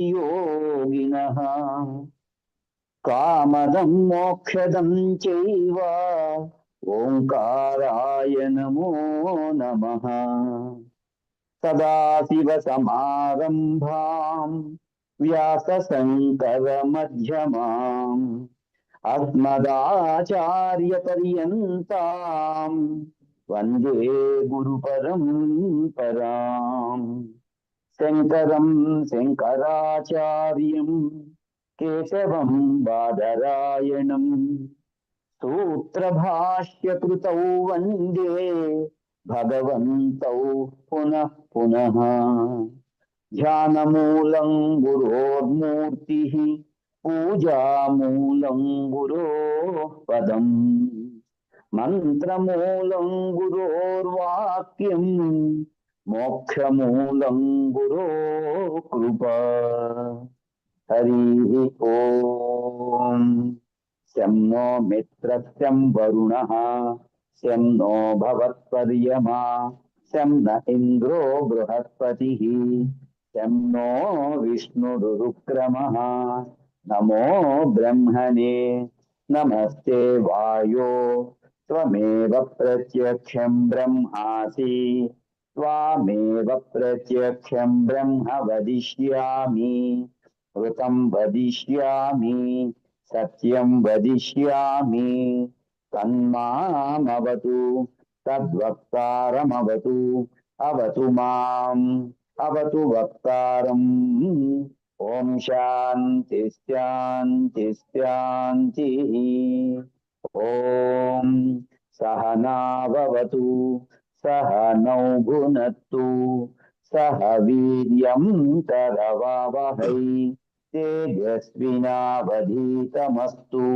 योगिनः कामदं मोक्षदं चैव ओंकाराय नमो नमः। सदाशिवसमारम्भां व्यासशङ्करमध्यमाम् अस्मदाचार्यपर्यन्तां वन्दे गुरुपरम्पराम्। शङ्करं शङ्कराचार्यं केशवं बादरायणं सूत्रभाष्यकृतौ वन्दे भगवन्तौ पुनः पुनः। ध्यानमूलं गुरोर्मूर्तिः पूजामूलं गुरोः पदम् मंत्रमूलं गुरोर्वाक्यं मोक्षमूलं गुरो कृपा। हरि ओम। शं नो मित्रः शं वरुणः शं नो भवत्पर्यमा शं न इंद्रो बृहस्पतिः शं नो विष्णुरुक्रमः। नमो ब्रह्मणे नमस्ते वायो त्वमेव प्रत्यक्षं ब्रह्मासि त्वामेव प्रत्यक्षं ब्रह्म वदिष्यामि ऋतं वदिष्यामि सत्यं वदिष्यामि तन्मामवतु तद्वक्तारमवतु अवतु माम् अवतु वक्तारम्। ओम शांति शांति शांति। ओम सहनाववतु सहनौ भुनक्तु सह वीर्यं करवावहै तेजस्विनावधीतमस्तु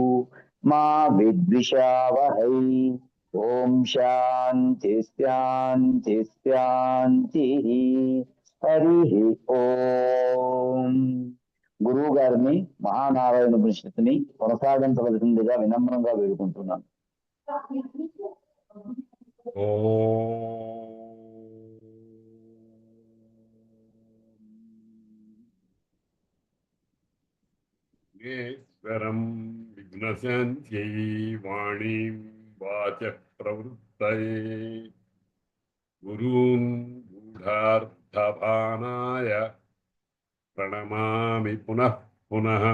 मा विद्विषावहै। ओम शांति शांति शांति। हरि ఓం। గురువు గారిని మహానారాయణ ఉపనిషత్తుని కొనసాగించవలసిందిగా వినమ్రంగా వేడుకుంటున్నాను. ఈశ్వరం విఘ్నశాంత్యై వాణీం వాచః ప్రవృత్తయే గురూన్ గూఢార్థభానాయ ప్రణమామి పునః పునః.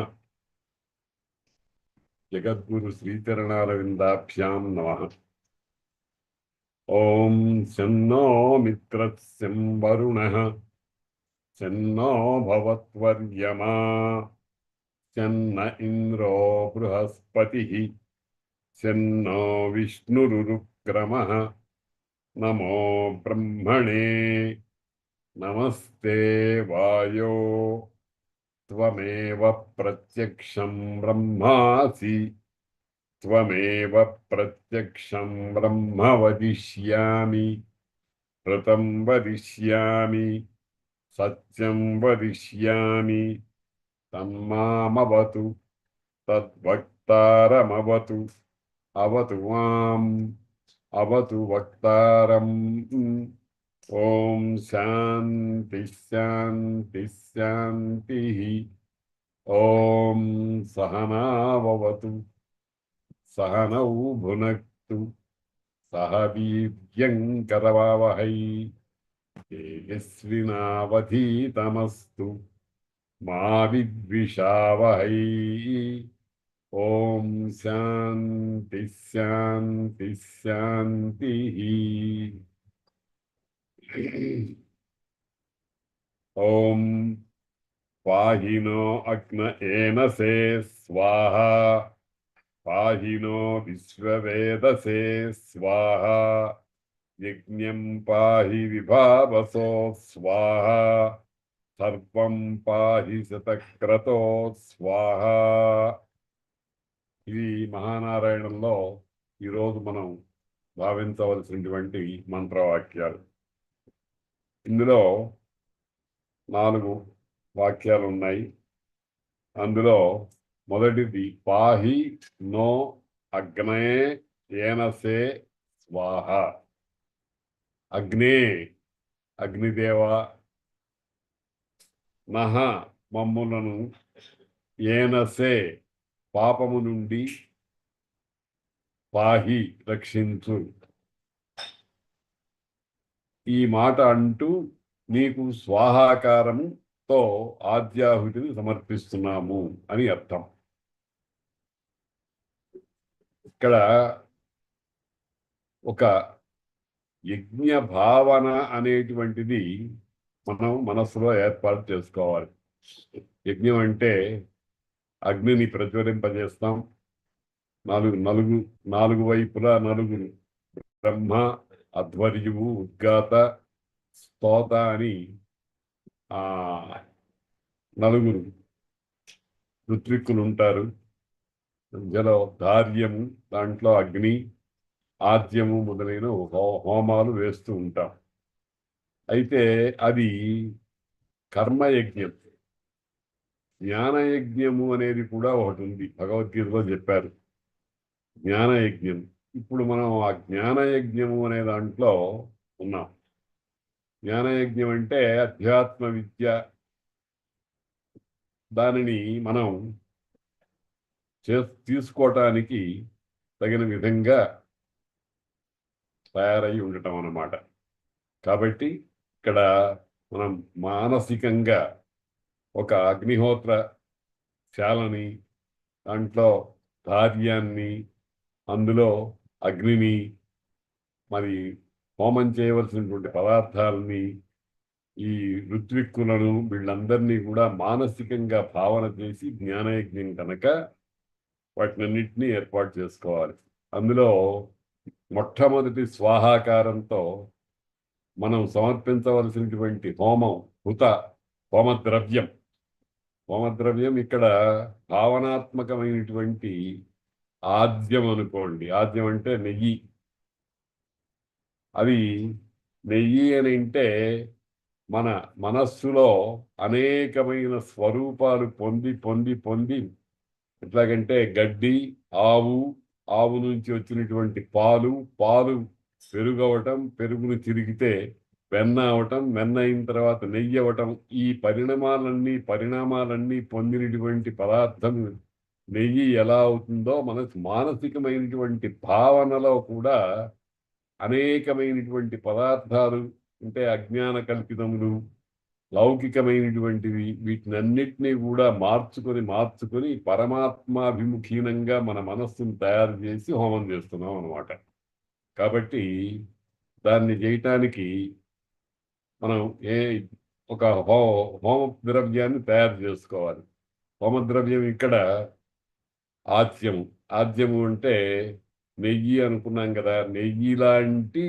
జగద్గురు శ్రీచరణారవిందాభ్యాం నమః. ఓం శన్నో మిత్రః శం వరుణః శన్నో భవత్వర్యమా శన్న ఇంద్రో బృహస్పతిః శన్నో విష్ణురుక్రమః. నమో బ్రహ్మణే నమస్తే వాయో త్వమేవ ప్రత్యక్షం బ్రహ్మాసి త్వమేవ ప్రత్యక్షం బ్రహ్మ వదిష్యామి ఋతం వదిష్యామి సత్యం వదిష్యామి తన్మామవతు తద్వక్తారమవతు అవతు మాం అవతు వక్తారం. ఓం శాంతి శాంతి శాంతి. ఓం సహనావవతు సహనౌ భునక్తు సహ వీర్యం కరవావహై తేజస్వినావధీతమస్తు మా విద్విషావహై. ఓం శాంతి శాంతి శాంతి. ఓం పాహి నో అగ్న ఏనసే స్వాహా పాహి నో విశ్వవేదసే స్వాహా యజ్ఞం పాహి విభావసో స్వాహా సర్వం పాహి శతక్రతో స్వాహా. ఇది మహానారాయణంలో ఈరోజు మనం భావించవలసినటువంటి మంత్రవాక్యాలు. ఇందులో 4 వాక్యాలు ఉన్నాయి. అందులో మొదటిది పాహి నో అగ్నే ఏనసే స్వాహ. అగ్నే అగ్నిదేవ, నహ మమ్ములను ఏనసే పాపము నుండి పాహి రక్షించు. ఈ మాట అంటూ నీకు స్వాహాకారముతో ఆద్యాహుతిని సమర్పిస్తున్నాము అని అర్థం. ఇక్కడ ఒక యజ్ఞ భావన అనేటువంటిది మనం మనస్సులో ఏర్పాటు చేసుకోవాలి. యజ్ఞం అంటే అగ్నిని ప్రజ్వలింపజేస్తాం. నాలుగు వైపులా నలుగురు బ్రహ్మ, అధ్వర్యువు, ఉద్గాత, స్తోత అని ఆ నలుగురు ఋత్విక్కులు ఉంటారు. మధ్యలో ధార్యము, దాంట్లో అగ్ని, ఆద్యము మొదలైన హోమాలు వేస్తూ ఉంటాం. అయితే అది కర్మయజ్ఞం. జ్ఞానయజ్ఞము అనేది కూడా ఒకటి ఉంది, భగవద్గీతలో చెప్పారు జ్ఞానయజ్ఞం. ఇప్పుడు మనం ఆ జ్ఞానయజ్ఞము అనే దాంట్లో ఉన్నాం. జ్ఞానయజ్ఞం అంటే అధ్యాత్మ విద్య. దానిని మనం తీసుకోవటానికి తగిన విధంగా తయారై ఉండటం అన్నమాట. కాబట్టి ఇక్కడ మనం మానసికంగా ఒక అగ్నిహోత్ర శాలని, దాంట్లో ధార్యాన్ని, అందులో అగ్నిని, మరి హోమం చేయవలసినటువంటి పదార్థాలని, ఈ ఋత్విక్కులను వీళ్ళందరినీ కూడా మానసికంగా భావన చేసి జ్ఞానయజ్ఞం కనుక వాటినన్నింటినీ ఏర్పాటు చేసుకోవాలి. అందులో మొట్టమొదటి స్వాహాకారంతో మనం సమర్పించవలసినటువంటి హోమం హోమద్రవ్యం. హోమద్రవ్యం ఇక్కడ భావనాత్మకమైనటువంటి ఆద్యం అనుకోండి. ఆద్యం అంటే నెయ్యి. అది నెయ్యి అని అంటే మన మనస్సులో అనేకమైన స్వరూపాలు పొంది పొంది పొంది, ఎట్లాగంటే గడ్డి, ఆవు నుంచి వచ్చినటువంటి పాలు పెరుగవటం, పెరుగును తిరిగితే వెన్న అవటం, వెన్న అయిన తర్వాత నెయ్యి అవ్వటం, ఈ పరిణామాలన్నీ పొందినటువంటి పదార్థం నెయ్యి ఎలా అవుతుందో మన మానసికమైనటువంటి భావనలో కూడా అనేకమైనటువంటి పదార్థాలు అంటే అజ్ఞాన కల్పితములు, లౌకికమైనటువంటివి, వీటినన్నిటినీ కూడా మార్చుకొని పరమాత్మాభిముఖీనంగా మన మనస్సును తయారు చేసి హోమం చేస్తున్నాం అన్నమాట. కాబట్టి దాన్ని చేయటానికి మనం ఒక హోమ ద్రవ్యాన్ని తయారు చేసుకోవాలి. హోమద్రవ్యం ఇక్కడ ఆద్యము అంటే నెయ్యి అనుకున్నాం కదా. నెయ్యి లాంటి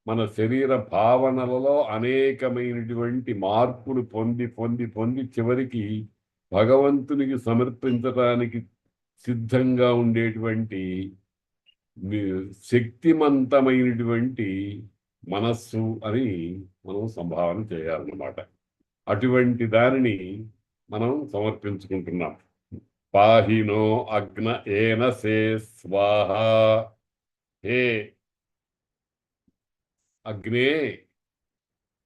మన శరీర భావనలలో అనేకమైనటువంటి మార్పులు పొంది పొంది పొంది చివరికి భగవంతునికి సమర్పించడానికి సిద్ధంగా ఉండేటువంటి శక్తిమంతమైనటువంటి మనస్సు అని మనం సంభావన చేయాలన్నమాట. అటువంటి దానిని మనం సమర్పించుకుంటున్నాం. పాహినో అగ్న ఏనసే స్వాహ. హే అగ్నే,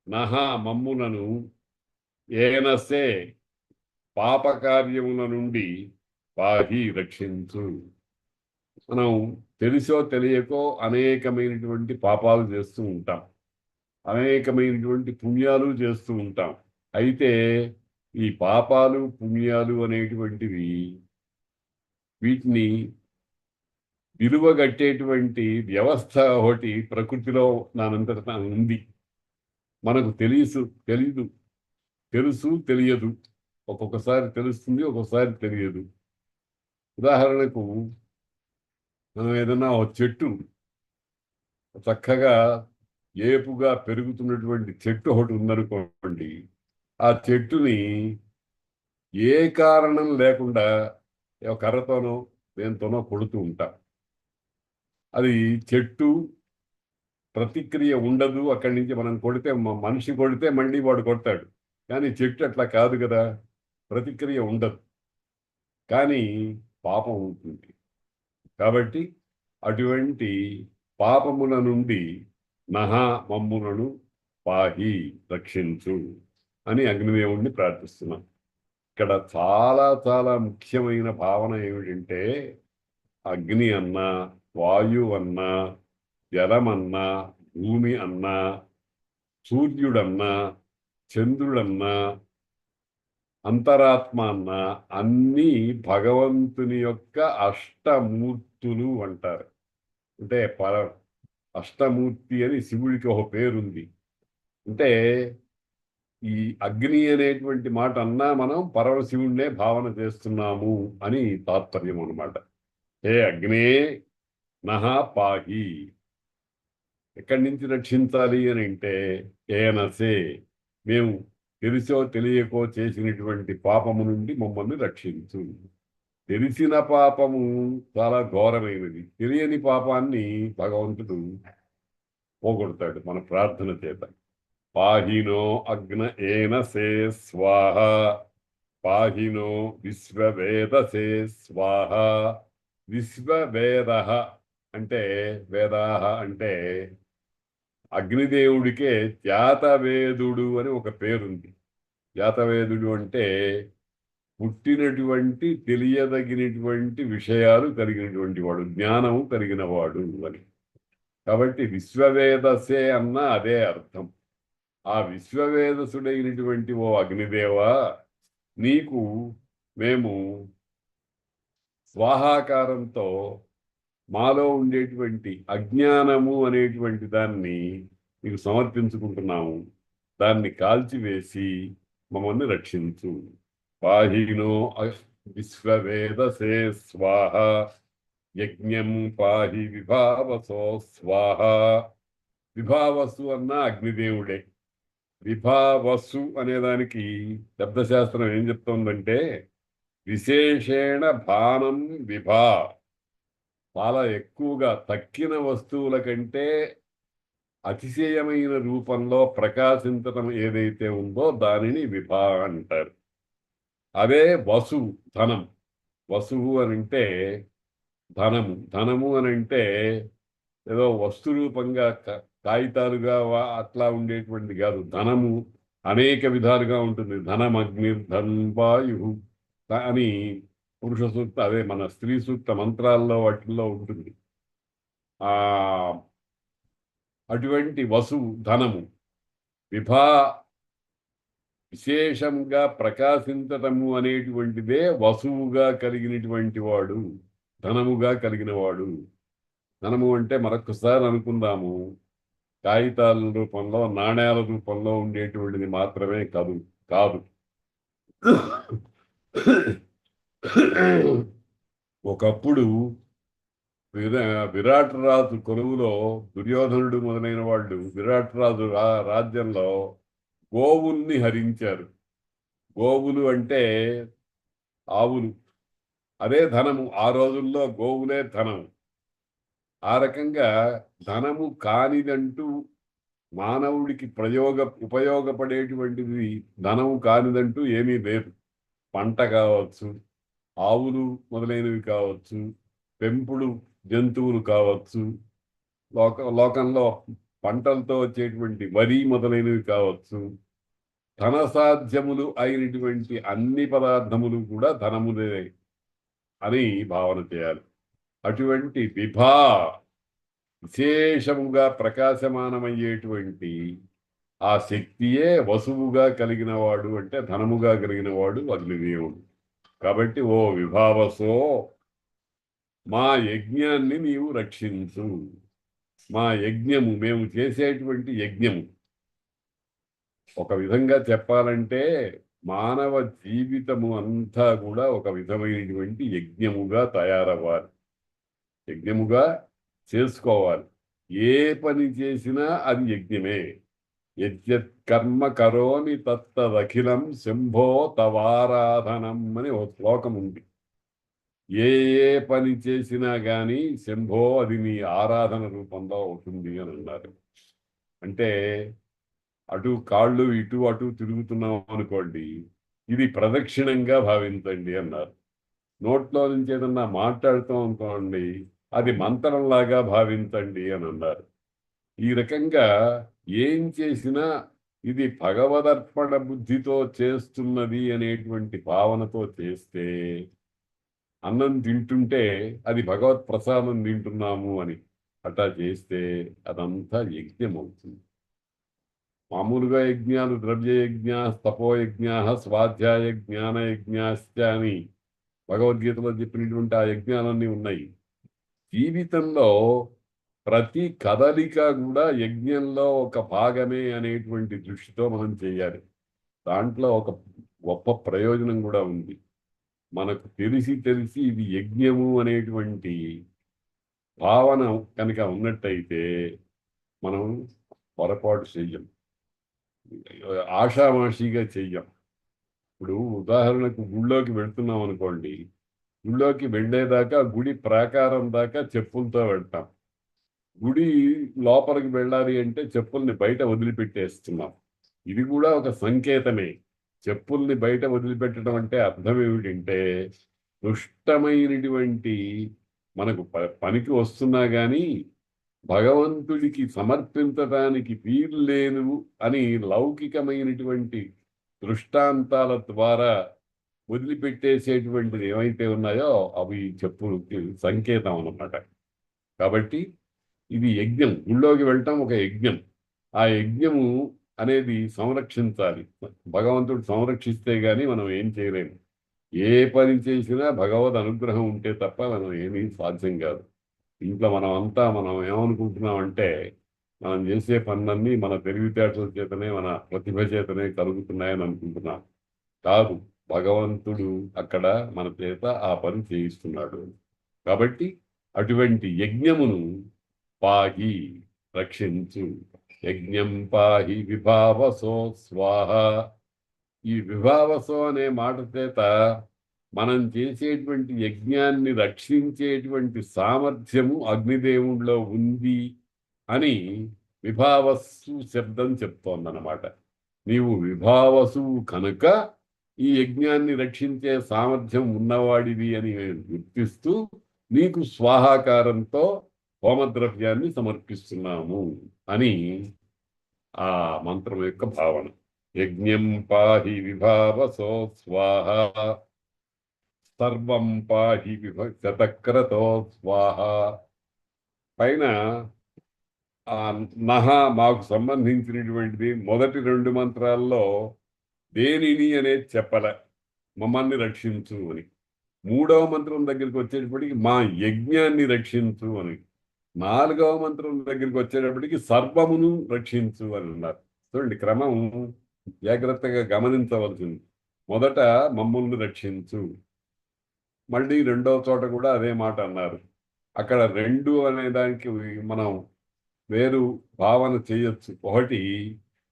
నహ మమ్ములను, ఏనసే పాపకార్యముల నుండి పాహి రక్షించు. మనం తెలిసో తెలియకో అనేకమైనటువంటి పాపాలు చేస్తూ ఉంటాం, అనేకమైనటువంటి పుణ్యాలు చేస్తూ ఉంటాం. అయితే ఈ పాపాలు పుణ్యాలు అనేటువంటివి వీటిని విలువగట్టేటువంటి వ్యవస్థ ఒకటి ప్రకృతిలో దానంతట ఉంది. మనకు తెలుసు తెలియదు. ఒక్కొక్కసారి తెలుస్తుంది, ఒక్కొక్కసారి తెలియదు. ఉదాహరణకు మనం ఏదన్నా ఒక చెట్టు చక్కగా ఏపుగా పెరుగుతున్నటువంటి చెట్టు ఒకటి ఉందనుకోండి. ఆ చెట్టుని ఏ కారణం లేకుండా కర్రతోనో దేనితోనో కొడుతూ ఉంటాం. అది చెట్టు ప్రతిక్రియ ఉండదు. అక్కడి నుంచి మనం కొడితే, మనిషి కొడితే మళ్ళీ వాడు కొడతాడు. కానీ చెట్టు అట్లా కాదు కదా, ప్రతిక్రియ ఉండదు, కానీ పాపం ఉంటుంది. కాబట్టి అటువంటి పాపముల నుండి నహా మమ్ములను పాహి రక్షించు అని అగ్నిదేవుణ్ణి ప్రార్థిస్తున్నాం. ఇక్కడ చాలా చాలా ముఖ్యమైన భావన ఏమిటంటే అగ్ని అన్నా, వాయువు అన్నా, జలమన్నా, భూమి అన్నా, సూర్యుడన్నా, చంద్రుడన్నా, అంతరాత్మ అన్నా అన్నీ భగవంతుని యొక్క అష్టమూర్తులు అంటారు. అంటే అష్టమూర్తి అని శివుడికి ఒక పేరుంది. అంటే ఈ అగ్ని అనేటువంటి మాట అన్నా మనం పరమశివుణ్ణే భావన చేస్తున్నాము అని తాత్పర్యం అన్నమాట. హే అగ్నే నహ పాహి. ఎక్కడి నుంచి రక్షించాలి అని అంటే ఏనసే మేము తెలిసో తెలియకో చేసినటువంటి పాపము నుండి మమ్మల్ని రక్షించు. తెలిసిన పాపము చాలా ఘోరమైనది. తెలియని పాపాన్ని భగవంతుడు పోగొడతాడు మన ప్రార్థన చేత. పాహినో అగ్న ఏనసే స్వాహ, పాహినో విశ్వవేదసే స్వాహ. విశ్వవేద అంటే వేదాహ అంటే అగ్నిదేవుడికే జాతవేదుడు అని ఒక పేరుంది. జాతవేదుడు అంటే పుట్టినటువంటి తెలియదగినటువంటి విషయాలు కలిగినటువంటి వాడు, జ్ఞానము కలిగిన వాడు అని. కాబట్టి విశ్వవేదసే అన్న అదే అర్థం. ఆ విశ్వవేదసుడైనటువంటి ఓ అగ్నిదేవా, నీకు మేము స్వాహాకారంతో మాలో ఉండేటువంటి అజ్ఞానము అనేటువంటి దాన్ని నీకు సమర్పించుకుంటున్నాము. దాన్ని కాల్చివేసి మమ్మల్ని రక్షించు. పాహినో విశ్వవేదసే స్వాహ, యజ్ఞం పాహి విభావసో స్వాహ. విభావసు అన్న అగ్నిదేవుడే. విభావసు అనేదానికి శబ్దశాస్త్రం ఏం చెప్తోందంటే విశేషేణ భానం విభా. చాలా ఎక్కువగా తక్కిన వస్తువుల కంటే అతిశయమైన రూపంలో ప్రకాశించడం ఏదైతే ఉందో దానిని విభా అంటారు. అదే వసు ధనం. వసువు అని అంటే ధనము. ధనము అని అంటే ఏదో వస్తు రూపంగా కాగితాలుగా అట్లా ఉండేటువంటి కాదు. ధనము అనేక విధాలుగా ఉంటుంది. ధనమగ్నిర్ధన్వాయు అని పురుష సూక్త, అదే మన స్త్రీ సూక్త మంత్రాల్లో వాటిల్లో ఉంటుంది. ఆ అటువంటి వసువు ధనము. విభా విశేషంగా ప్రకాశించటము అనేటువంటిదే వసువుగా కలిగినటువంటి వాడు, ధనముగా కలిగిన వాడు. ధనము అంటే మరొకసారి అనుకుందాము, కాగితాల రూపంలో నాణ్యాల రూపంలో ఉండేటువంటిది మాత్రమే కాదు కాదు. ఒకప్పుడు విరాట్ రాజు కొలువులో దుర్యోధనుడు మొదలైన వాళ్ళు విరాట్ రాజు రాజ్యంలో గోవుల్ని హరించారు. గోవులు అంటే ఆవులు. అదే ధనము. ఆ రోజుల్లో గోవులే ధనము. ఆ రకంగా ధనము కానిదంటూ మానవుడికి ఉపయోగపడేటువంటిది ధనము కానిదంటూ ఏమీ లేదు. పంట కావచ్చు, ఆవులు మొదలైనవి కావచ్చు, పెంపుడు జంతువులు కావచ్చు, లోకంలో పంటలతో వచ్చేటువంటి వరి మొదలైనవి కావచ్చు, ధనసాధ్యములు అయినటువంటి అన్ని పదార్థములు కూడా ధనములే అని భావన చేయాలి. అటువంటి విశేషముగా ప్రకాశమానమయ్యేటువంటి ఆ శక్తియే వసువుగా కలిగిన వాడు, అంటే ధనముగా కలిగిన వాడు అగ్నిదేవుడు. కాబట్టి ఓ విభావసో, మా యజ్ఞాన్ని నీవు రక్షించు. మా యజ్ఞము, మేము చేసేటువంటి యజ్ఞము, ఒక విధంగా చెప్పాలంటే మానవ జీవితము అంతా కూడా ఒక విధమైనటువంటి యజ్ఞముగా తయారవ్వాలి, యజ్ఞముగా చేసుకోవాలి. ఏ పని చేసినా అది యజ్ఞమే. యజ్ఞత్ కర్మ కరోమి తత్తదఖిలం శంభో తవారాధనం అని ఒక శ్లోకం ఉంది. ఏ ఏ పని చేసినా కానీ శంభో అది నీ ఆరాధన రూపంలో అవుతుంది అని అన్నారు. అంటే అటు కాళ్ళు ఇటు అటు తిరుగుతున్నాం అనుకోండి, ఇది ప్రదక్షిణంగా భావించండి అన్నారు. నోట్లో నుంచి ఏదన్నా మాట్లాడుతాం అనుకోండి, అది మంత్రంలాగా భావించండి అని అన్నారు. ఈ రకంగా ఏం చేసినా ఇది భగవదర్పణ బుద్ధితో చేస్తున్నది అనేటువంటి భావనతో చేస్తే అన్నం తింటుంటే అది భగవత్ ప్రసాదం తింటున్నాము అని అట్లా చేస్తే అదంతా యజ్ఞం అవుతుంది. మామూలుగా యజ్ఞాలు ద్రవ్యయజ్ఞ, తపోయజ్ఞ, స్వాధ్యాయ జ్ఞాన యజ్ఞాశ్చ అని భగవద్గీతలో చెప్పినటువంటి ఆ యజ్ఞాలన్నీ ఉన్నాయి. జీవితంలో ప్రతి కదలిక కూడా యజ్ఞంలో ఒక భాగమే అనేటువంటి దృష్టితో మనం చేయాలి. దాంట్లో ఒక గొప్ప ప్రయోజనం కూడా ఉంది. మనకు తెలిసి ఇది యజ్ఞము అనేటువంటి భావన కనుక ఉన్నట్టయితే మనం పొరపాటు చెయ్యం, ఆషామాషిగా చెయ్యం. ఇప్పుడు ఉదాహరణకు గుళ్ళోకి వెళ్తున్నాం అనుకోండి, గుళ్ళోకి వెళ్ళేదాకా గుడి ప్రాకారం దాకా చెప్పులతో వెళ్తాం. గుడి లోపలికి వెళ్ళాలి అంటే చెప్పుల్ని బయట వదిలిపెట్టేస్తున్నాం. ఇది కూడా ఒక సంకేతమే. చెప్పుల్ని బయట వదిలిపెట్టడం అంటే అర్థం ఏమిటంటే, దుష్టమైనటువంటి మనకు పనికి వస్తున్నా కానీ భగవంతుడికి సమర్పించడానికి వీలు లేదు అని లౌకికమైనటువంటి దృష్టాంతాల ద్వారా వదిలిపెట్టేసేటువంటిది ఏవైతే ఉన్నాయో అవి చెప్పులకి సంకేతం అన్నమాట. కాబట్టి ఇది యజ్ఞం. గుళ్ళోకి వెళ్ళటం ఒక యజ్ఞం. ఆ యజ్ఞము అనేది సంరక్షించాలి. భగవంతుడు సంరక్షిస్తే గాని మనం ఏం చేయలేము. ఏ పని చేసినా భగవద్ అనుగ్రహం ఉంటే తప్ప మనం ఏమీ సాధ్యం కాదు. ఇంట్లో మనం ఏమనుకుంటున్నామంటే మనం చేసే పనులన్నీ మన తెలివితేటల చేతనే, మన ప్రతిభ చేతనే కలుగుతున్నాయని అనుకుంటున్నాం. కాదు, భగవంతుడు అక్కడ మన చేత ఆ పని చేయిస్తున్నాడు. కాబట్టి అటువంటి యజ్ఞమును పాహి, రక్షించు. యజ్ఞం పాహి విభావసో స్వాహ. ఈ విభావసో అనే మాట చేత మనం చేసేటువంటి యజ్ఞాన్ని రక్షించేటువంటి సామర్థ్యము అగ్నిదేవుడిలో ఉంది అని విభావస్సు శబ్దం చెప్తోందన్నమాట. నీవు విభావసు కనుక ఈ యజ్ఞాన్ని రక్షించే సామర్థ్యం ఉన్నవాడివి అని గుర్తిస్తూ నీకు స్వాహాకారంతో హోమద్రవ్యాన్ని సమర్పిస్తున్నాము అని ఆ మంత్రం యొక్క భావన. యజ్ఞం పాహి విభావసో స్వాహ, సర్వం పాహి శతక్రతో స్వాహ. పైన ఆ నహ మాకు సంబంధించినటువంటిది మొదటి 2 మంత్రాల్లో దేనిని అనేది చెప్పలే, మమ్మల్ని రక్షించు అని. 3వ మంత్రం దగ్గరికి వచ్చేటప్పటికి మా యజ్ఞాన్ని రక్షించు అని. 4వ మంత్రం దగ్గరికి వచ్చేటప్పటికి సర్వమును రక్షించు అని ఉన్నారు. చూడండి, క్రమం జాగ్రత్తగా గమనించవలసింది. మొదట మమ్మల్ని రక్షించు, మళ్ళీ 2వ చోట కూడా అదే మాట అన్నారు. అక్కడ 2 అనే దానికి మనం వేరు భావన చేయొచ్చు. ఒకటి,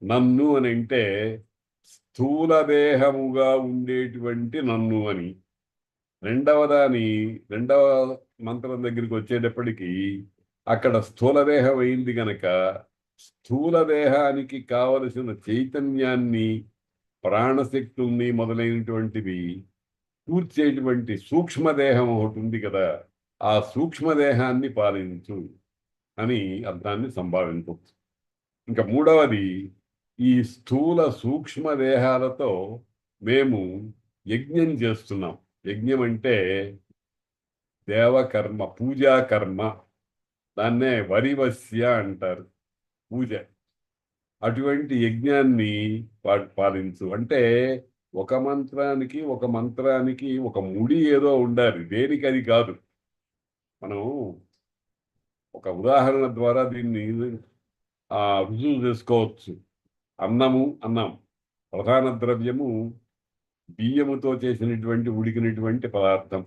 నన్ను అని అంటే స్థూల దేహముగా ఉండేటువంటి నన్ను అని. రెండవ మంత్రం దగ్గరికి వచ్చేటప్పటికి అక్కడ స్థూల దేహం అయింది గనక స్థూల దేహానికి కావలసిన చైతన్యాన్ని, ప్రాణశక్తుల్ని మొదలైనటువంటివి కూర్చేటువంటి సూక్ష్మదేహం ఒకటి ఉంది కదా, ఆ సూక్ష్మదేహాన్ని పాలించు అని అర్థాన్ని సంభావించవచ్చు. ఇంకా 3వది, ఈ స్థూల సూక్ష్మదేహాలతో మేము యజ్ఞం చేస్తున్నాం. యజ్ఞం అంటే దేవకర్మ, పూజాకర్మ. దాన్నే వరివస్య అంటారు, పూజ. అటువంటి యజ్ఞాన్ని పాలించు అంటే ఒక మంత్రానికి ఒక ముడి ఏదో ఉండాలి, దేనికి అది కాదు. మనం ఒక ఉదాహరణ ద్వారా దీన్ని రుజువు చేసుకోవచ్చు. అన్నం ప్రధాన ద్రవ్యము బియ్యముతో చేసినటువంటి ఉడికినటువంటి పదార్థం.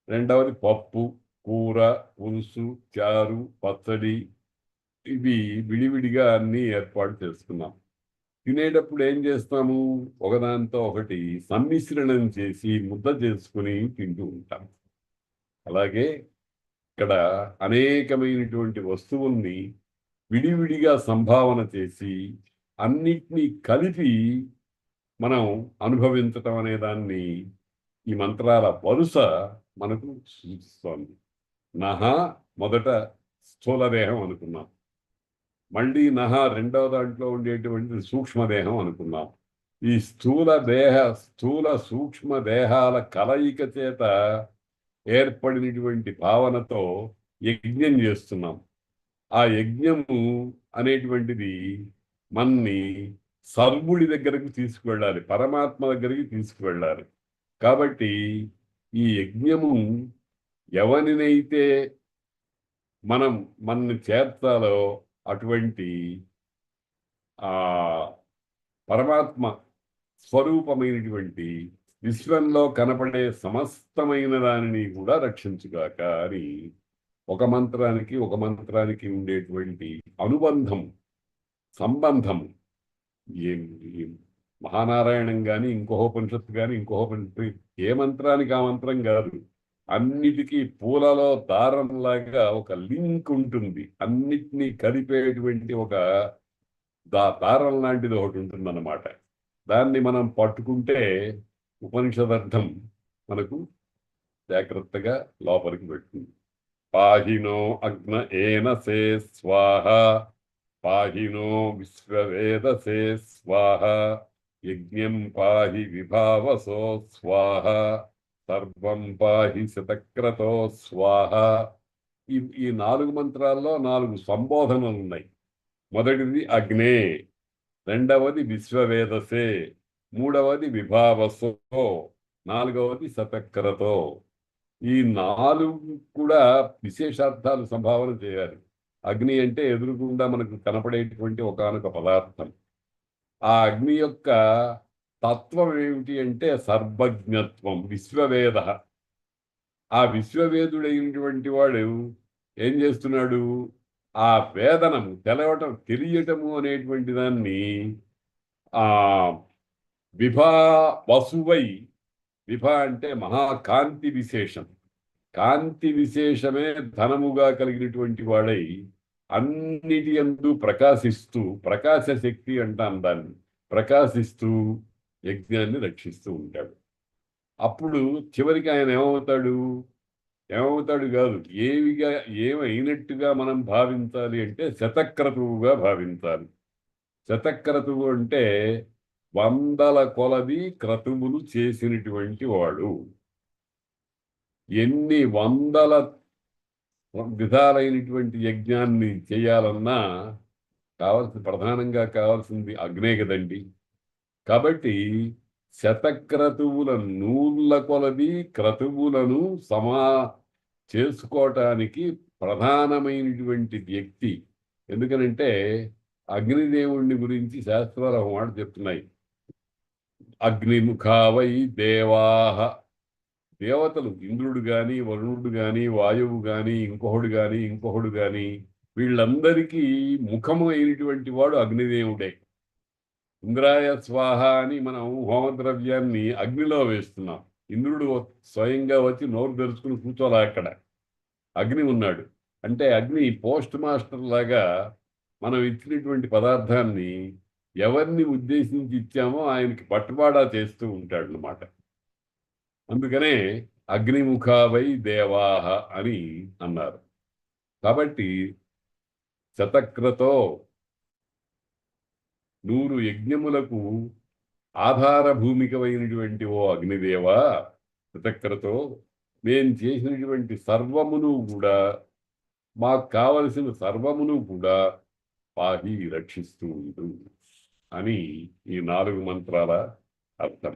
రెండవది పప్పు, కూర, పులుసు, చారు, పచ్చడి. ఇవి విడివిడిగా అన్ని ఏర్పాటు చేసుకున్నాం. తినేటప్పుడు ఏం చేస్తాము, ఒకదాంతో ఒకటి సమ్మిశ్రణం చేసి ముద్ద చేసుకుని తింటూ ఉంటాం. అలాగే ఇక్కడ అనేకమైనటువంటి వస్తువుల్ని విడివిడిగా సంభావన చేసి అన్నిటినీ కలిపి మనం అనుభవించటం అనే దాన్ని ఈ మంత్రాల వరుస మనకు సూచిస్తోంది. నహ మొదట స్థూలదేహం అనుకున్నాం, మళ్ళీ రెండవ దాంట్లో ఉండేటువంటి సూక్ష్మదేహం అనుకున్నాం. ఈ స్థూల సూక్ష్మ దేహాల కలయిక చేత ఏర్పడినటువంటి భావనతో యజ్ఞం చేస్తున్నాం. ఆ యజ్ఞము అనేటువంటిది మన్ని సర్వుడి దగ్గరకు తీసుకువెళ్ళాలి, పరమాత్మ దగ్గరికి తీసుకువెళ్ళాలి. కాబట్టి ఈ యజ్ఞము ఎవరినైతే మనల్ని చేర్చాలో అటువంటి ఆ పరమాత్మ స్వరూపమైనటువంటి విశ్వంలో కనపడే సమస్తమైన దానిని కూడా రక్షించుగాక అని ఒక మంత్రానికి ఉండేటువంటి అనుబంధం, సంబంధం ఈ మహానారాయణం కానీ ఉపనిషత్తు కానీ ఉపనిషత్తు ఏ మంత్రానికి ఆ మంత్రం కాదు, అన్నిటికీ పూలలో దారంలాగా ఒక లింక్ ఉంటుంది. అన్నిటినీ కలిపేటువంటి ఒక దారం లాంటిది ఒకటి ఉంటుందన్నమాట. దాన్ని మనం పట్టుకుంటే ఉపనిషదర్థం మనకు జాగ్రత్తగా లోపలికి పెడుతుంది. పాహినో అగ్న ఏనసే స్వాహ, పాహినో విశ్వవేదసే స్వాహ, యజ్ఞం పాహి విభావసో స్వాహ, సర్వం పాహి శతక్రతో స్వాహ. ఈ 4 మంత్రాల్లో 4 సంబోధనలు ఉన్నాయి. మొదటిది అగ్నే, రెండవది విశ్వవేదసే, మూడవది విభావసో, నాలుగవది శతక్రతో. ఈ 4 కూడా విశేషార్థాలు సంభావన చేయాలి. అగ్ని అంటే ఎదురుగుండా మనకు కనపడేటువంటి ఒకానొక పదార్థం. ఆ అగ్ని యొక్క తత్వం ఏమిటి అంటే సర్వజ్ఞత్వం, విశ్వవేద. ఆ విశ్వవేదుడైనటువంటి వాడు ఏం చేస్తున్నాడు? ఆ వేదనము తెలియటము అనేటువంటి దాన్ని ఆ వసువై, అంటే మహాకాంతి విశేషం. కాంతి విశేషమే ధనముగా కలిగినటువంటి వాడై అన్నిటి యందు ప్రకాశిస్తూ, ప్రకాశ శక్తి అంటాం దాన్ని, ప్రకాశిస్తూ యజ్ఞాన్ని రక్షిస్తూ ఉంటాడు. అప్పుడు చివరికి ఆయన ఏమవుతాడు కాదు, ఏమైనట్టుగా మనం భావించాలి అంటే శతక్రతువుగా భావించాలి. శతక్రతువు అంటే 100ల కొలది క్రతువులు చేసినటువంటి వాడు. ఎన్ని 100ల విధాలైనటువంటి యజ్ఞాన్ని చేయాలన్నా ప్రధానంగా కావాల్సింది అగ్నే కదండి. కాబట్టి శతక్రతువుల 100ల కొలది క్రతువులను చేసుకోవటానికి ప్రధానమైనటువంటి వ్యక్తి. ఎందుకనంటే అగ్నిదేవుణ్ణి గురించి శాస్త్రాలు ఒక మాట చెప్తున్నాయి. అగ్నిముఖావై దేవాహ, దేవతలు ఇంద్రుడు గాని, వరుణుడు గాని, వాయువు గాని, ఇంకొకడు గాని వీళ్ళందరికీ ముఖము అయినటువంటి వాడు అగ్నిదేవుడే. ఇంద్రాయ స్వాహ అని మనం హోమద్రవ్యాన్ని అగ్నిలో వేస్తున్నాం. ఇంద్రుడు స్వయంగా వచ్చి నోరు తెరుచుకుని కూర్చోలే, అక్కడ అగ్ని ఉన్నాడు. అంటే అగ్ని పోస్ట్ మాస్టర్ లాగా మనం ఇచ్చినటువంటి పదార్థాన్ని ఎవరిని ఉద్దేశించి ఇచ్చామో ఆయనకి పట్టుబాడా చేస్తూ ఉంటాడు అన్నమాట. అందుకనే అగ్నిముఖావై దేవాహ అని అన్నారు. కాబట్టి శతక్రతో 100 యజ్ఞములకు ఆధార భూమికమైనటువంటి ఓ అగ్నిదేవ, శతక్రతో మేం చేసినటువంటి సర్వమును కూడా, మాకు కావలసిన సర్వమును కూడా పాహి రక్షిస్తూ ఉండు అని ఈ 4 మంత్రాల అర్థం.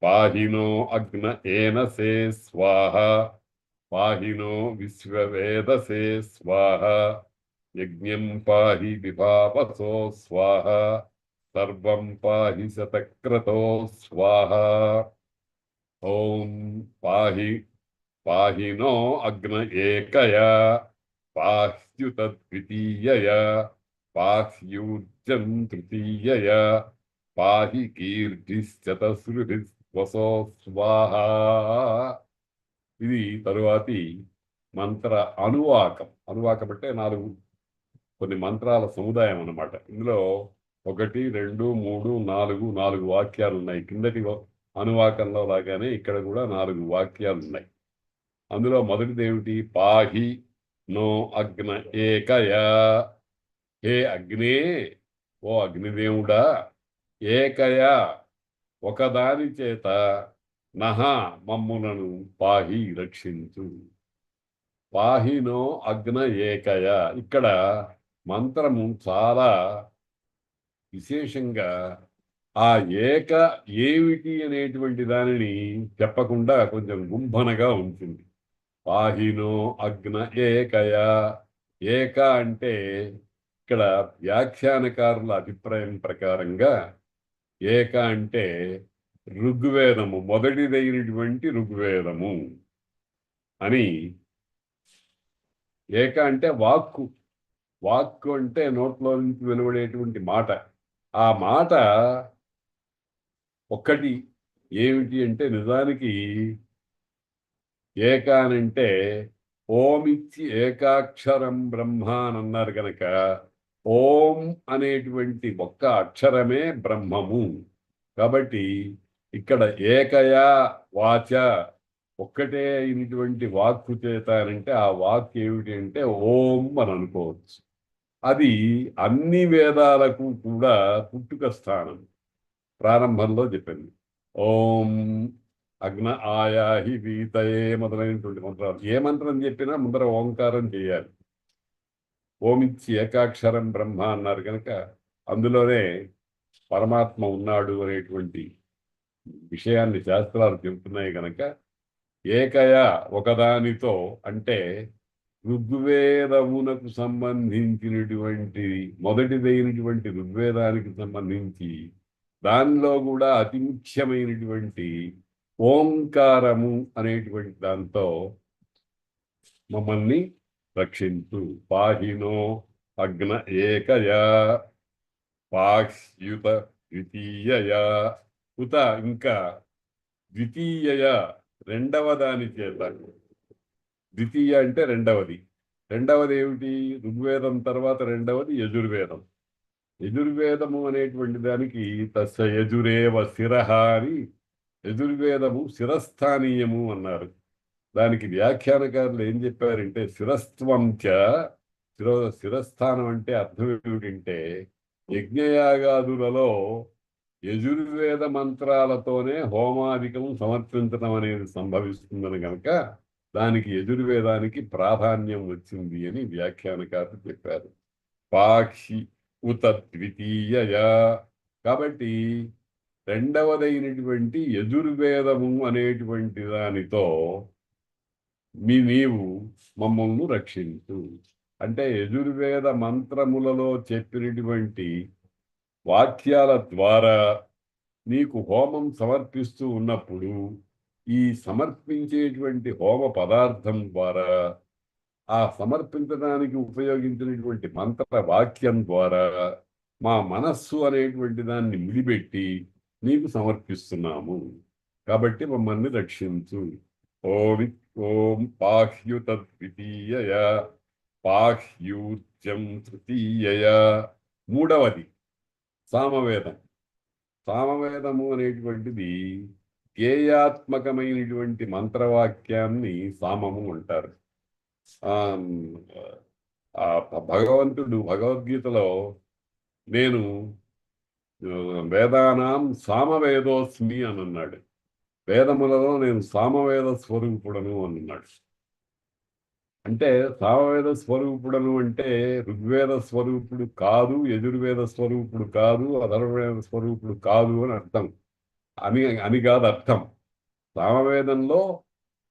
పాహినో అగ్న ఏనసే స్వాహ, పాహినో విశ్వవేదసే స్వాహ, యజ్ఞం పాహి విభావసో స్వాహ, సర్వం పాహి శతక్రతో స్వాహ. ఓం పాహినో అగ్న ఏకయా, పాహ్యుత ద్వితీయయా, పాహ్యూర్జం తృతీయయా, పాహి కీర్తిశ్చతస్రుభిస్వసో స్వాహ. ఇది తరువాతి మంత్ర అనువాకం. అంటే 4 కొన్ని మంత్రాల సముదాయం అన్నమాట. ఇందులో 1, 2, 3, 4 వాక్యాలు ఉన్నాయి. కిందటి అనువాకంలో లాగానే ఇక్కడ కూడా 4 వాక్యాలు ఉన్నాయి. అందులో మొదటిది ఏమిటి? పాహి నో అగ్న ఏకయా. హే అగ్నే, ఓ అగ్నిదేవుడా, ఏకయా ఒకదాని చేత నహ మమ్ములను పాహి రక్షించు. పాహినో అగ్న ఏకయ. ఇక్కడ మంత్రము చాలా విశేషంగా ఆ ఏక ఏమిటి అనేటువంటి దానిని చెప్పకుండా కొంచెం గుంభనగా ఉంటుంది. పాహినో అగ్న ఏకయ. ఏక అంటే ఇక్కడ వ్యాఖ్యానకారుల అభిప్రాయం ప్రకారంగా ఏక అంటే ఋగ్వేదము, మొదటిదైనటువంటి ఋగ్వేదము అని. ఏక అంటే వాక్కు. వాక్కు అంటే నోట్లో నుంచి వెలువడేటువంటి మాట. ఆ మాట ఒక్కటి ఏమిటి అంటే నిజానికి ఏక అనంటే ఓమిచ్చి ఏకాక్షరం బ్రహ్మ అని అన్నారు కనుక ఓం అనేటువంటి ఒక్క అక్షరమే బ్రహ్మము. కాబట్టి ఇక్కడ ఏకయా వాచ, ఒక్కటే అయినటువంటి వాక్కు చేత అంటే ఆ వాక్ ఏమిటి అంటే ఓం అని అనుకోవచ్చు. అది అన్ని వేదాలకు కూడా పుట్టుక స్థానం. ప్రారంభంలో చెప్పింది ఓం అగ్న ఆయాహి వీతయే మొదలైనటువంటి మంత్రాలు. ఏ మంత్రం చెప్పినా ముందర ఓంకారం చేయాలి. ఓమిచ్చి ఏకాక్షరం బ్రహ్మ అన్నారు కనుక అందులోనే పరమాత్మ ఉన్నాడు అనేటువంటి విషయాన్ని శాస్త్రాలు చెబుతున్నాయి కనుక ఏకయ ఒకదానితో అంటే ఋగ్వేదమునకు సంబంధించినటువంటి మొదటిదైనటువంటి ఋగ్వేదానికి సంబంధించి దానిలో కూడా అతి ముఖ్యమైనటువంటి ఓంకారము అనేటువంటి దాంతో మమ్మల్ని రక్షించు. పాహినో అగ్న ఏకయా పాహ్యుత ద్వితీయయా. ఉత ఇంకా ద్వితీయ రెండవ దాని చేత. ద్వితీయ అంటే రెండవది. రెండవది ఏమిటి? ఋగ్వేదం తర్వాత రెండవది యజుర్వేదం. యజుర్వేదము అనేటువంటి దానికి తస్య యజురేవ శిరః అని యజుర్వేదము శిరస్థానీయము అన్నారు. దానికి వ్యాఖ్యానకారులు ఏం చెప్పారంటే శిరస్త్వం చ, శిరస్థానం అంటే అర్థం ఏమిటంటే యజ్ఞయాగాదులలో యజుర్వేద మంత్రాలతోనే హోమాధికం సమర్పించడం అనేది సంభవిస్తుందని కనుక దానికి యజుర్వేదానికి ప్రాధాన్యం వచ్చింది అని వ్యాఖ్యానకారులు చెప్పారు. పాక్షి ఉత ద్వితీయ. కాబట్టి రెండవదైనటువంటి యజుర్వేదము అనేటువంటి దానితో నీవు మమ్మల్ని రక్షించు. అంటే యజుర్వేద మంత్రములలో చెప్పినటువంటి వాక్యాల ద్వారా నీకు హోమం సమర్పిస్తూ ఉన్నప్పుడు ఈ సమర్పించేటువంటి హోమ పదార్థం ద్వారా ఆ సమర్పించడానికి ఉపయోగించినటువంటి మంత్ర వాక్యం ద్వారా మా మనస్సు అనేటువంటి దాన్ని మిడిపెట్టి నీకు సమర్పిస్తున్నాము. కాబట్టి మమ్మల్ని రక్షించు. ఓం ఓం పాహ్యుత ద్వితీయ పాహ్యూర్జం తృతీయ. మూడవది సామవేదం. సామవేదము అనేటువంటిది గేయాత్మకమైనటువంటి మంత్రవాక్యాన్ని సామము అంటారు. భగవంతుడు భగవద్గీతలో నేను వేదానాం సామవేదోస్మి అని అన్నాడు. వేదములలో నేను సామవేద స్వరూపుడను అన్నాడు. అంటే సామవేద స్వరూపుడను అంటే ఋగ్వేద స్వరూపుడు కాదు, యజుర్వేద స్వరూపుడు కాదు, అథర్వవేద స్వరూపుడు కాదు అని అర్థం. అని కాదు అర్థం. సామవేదంలో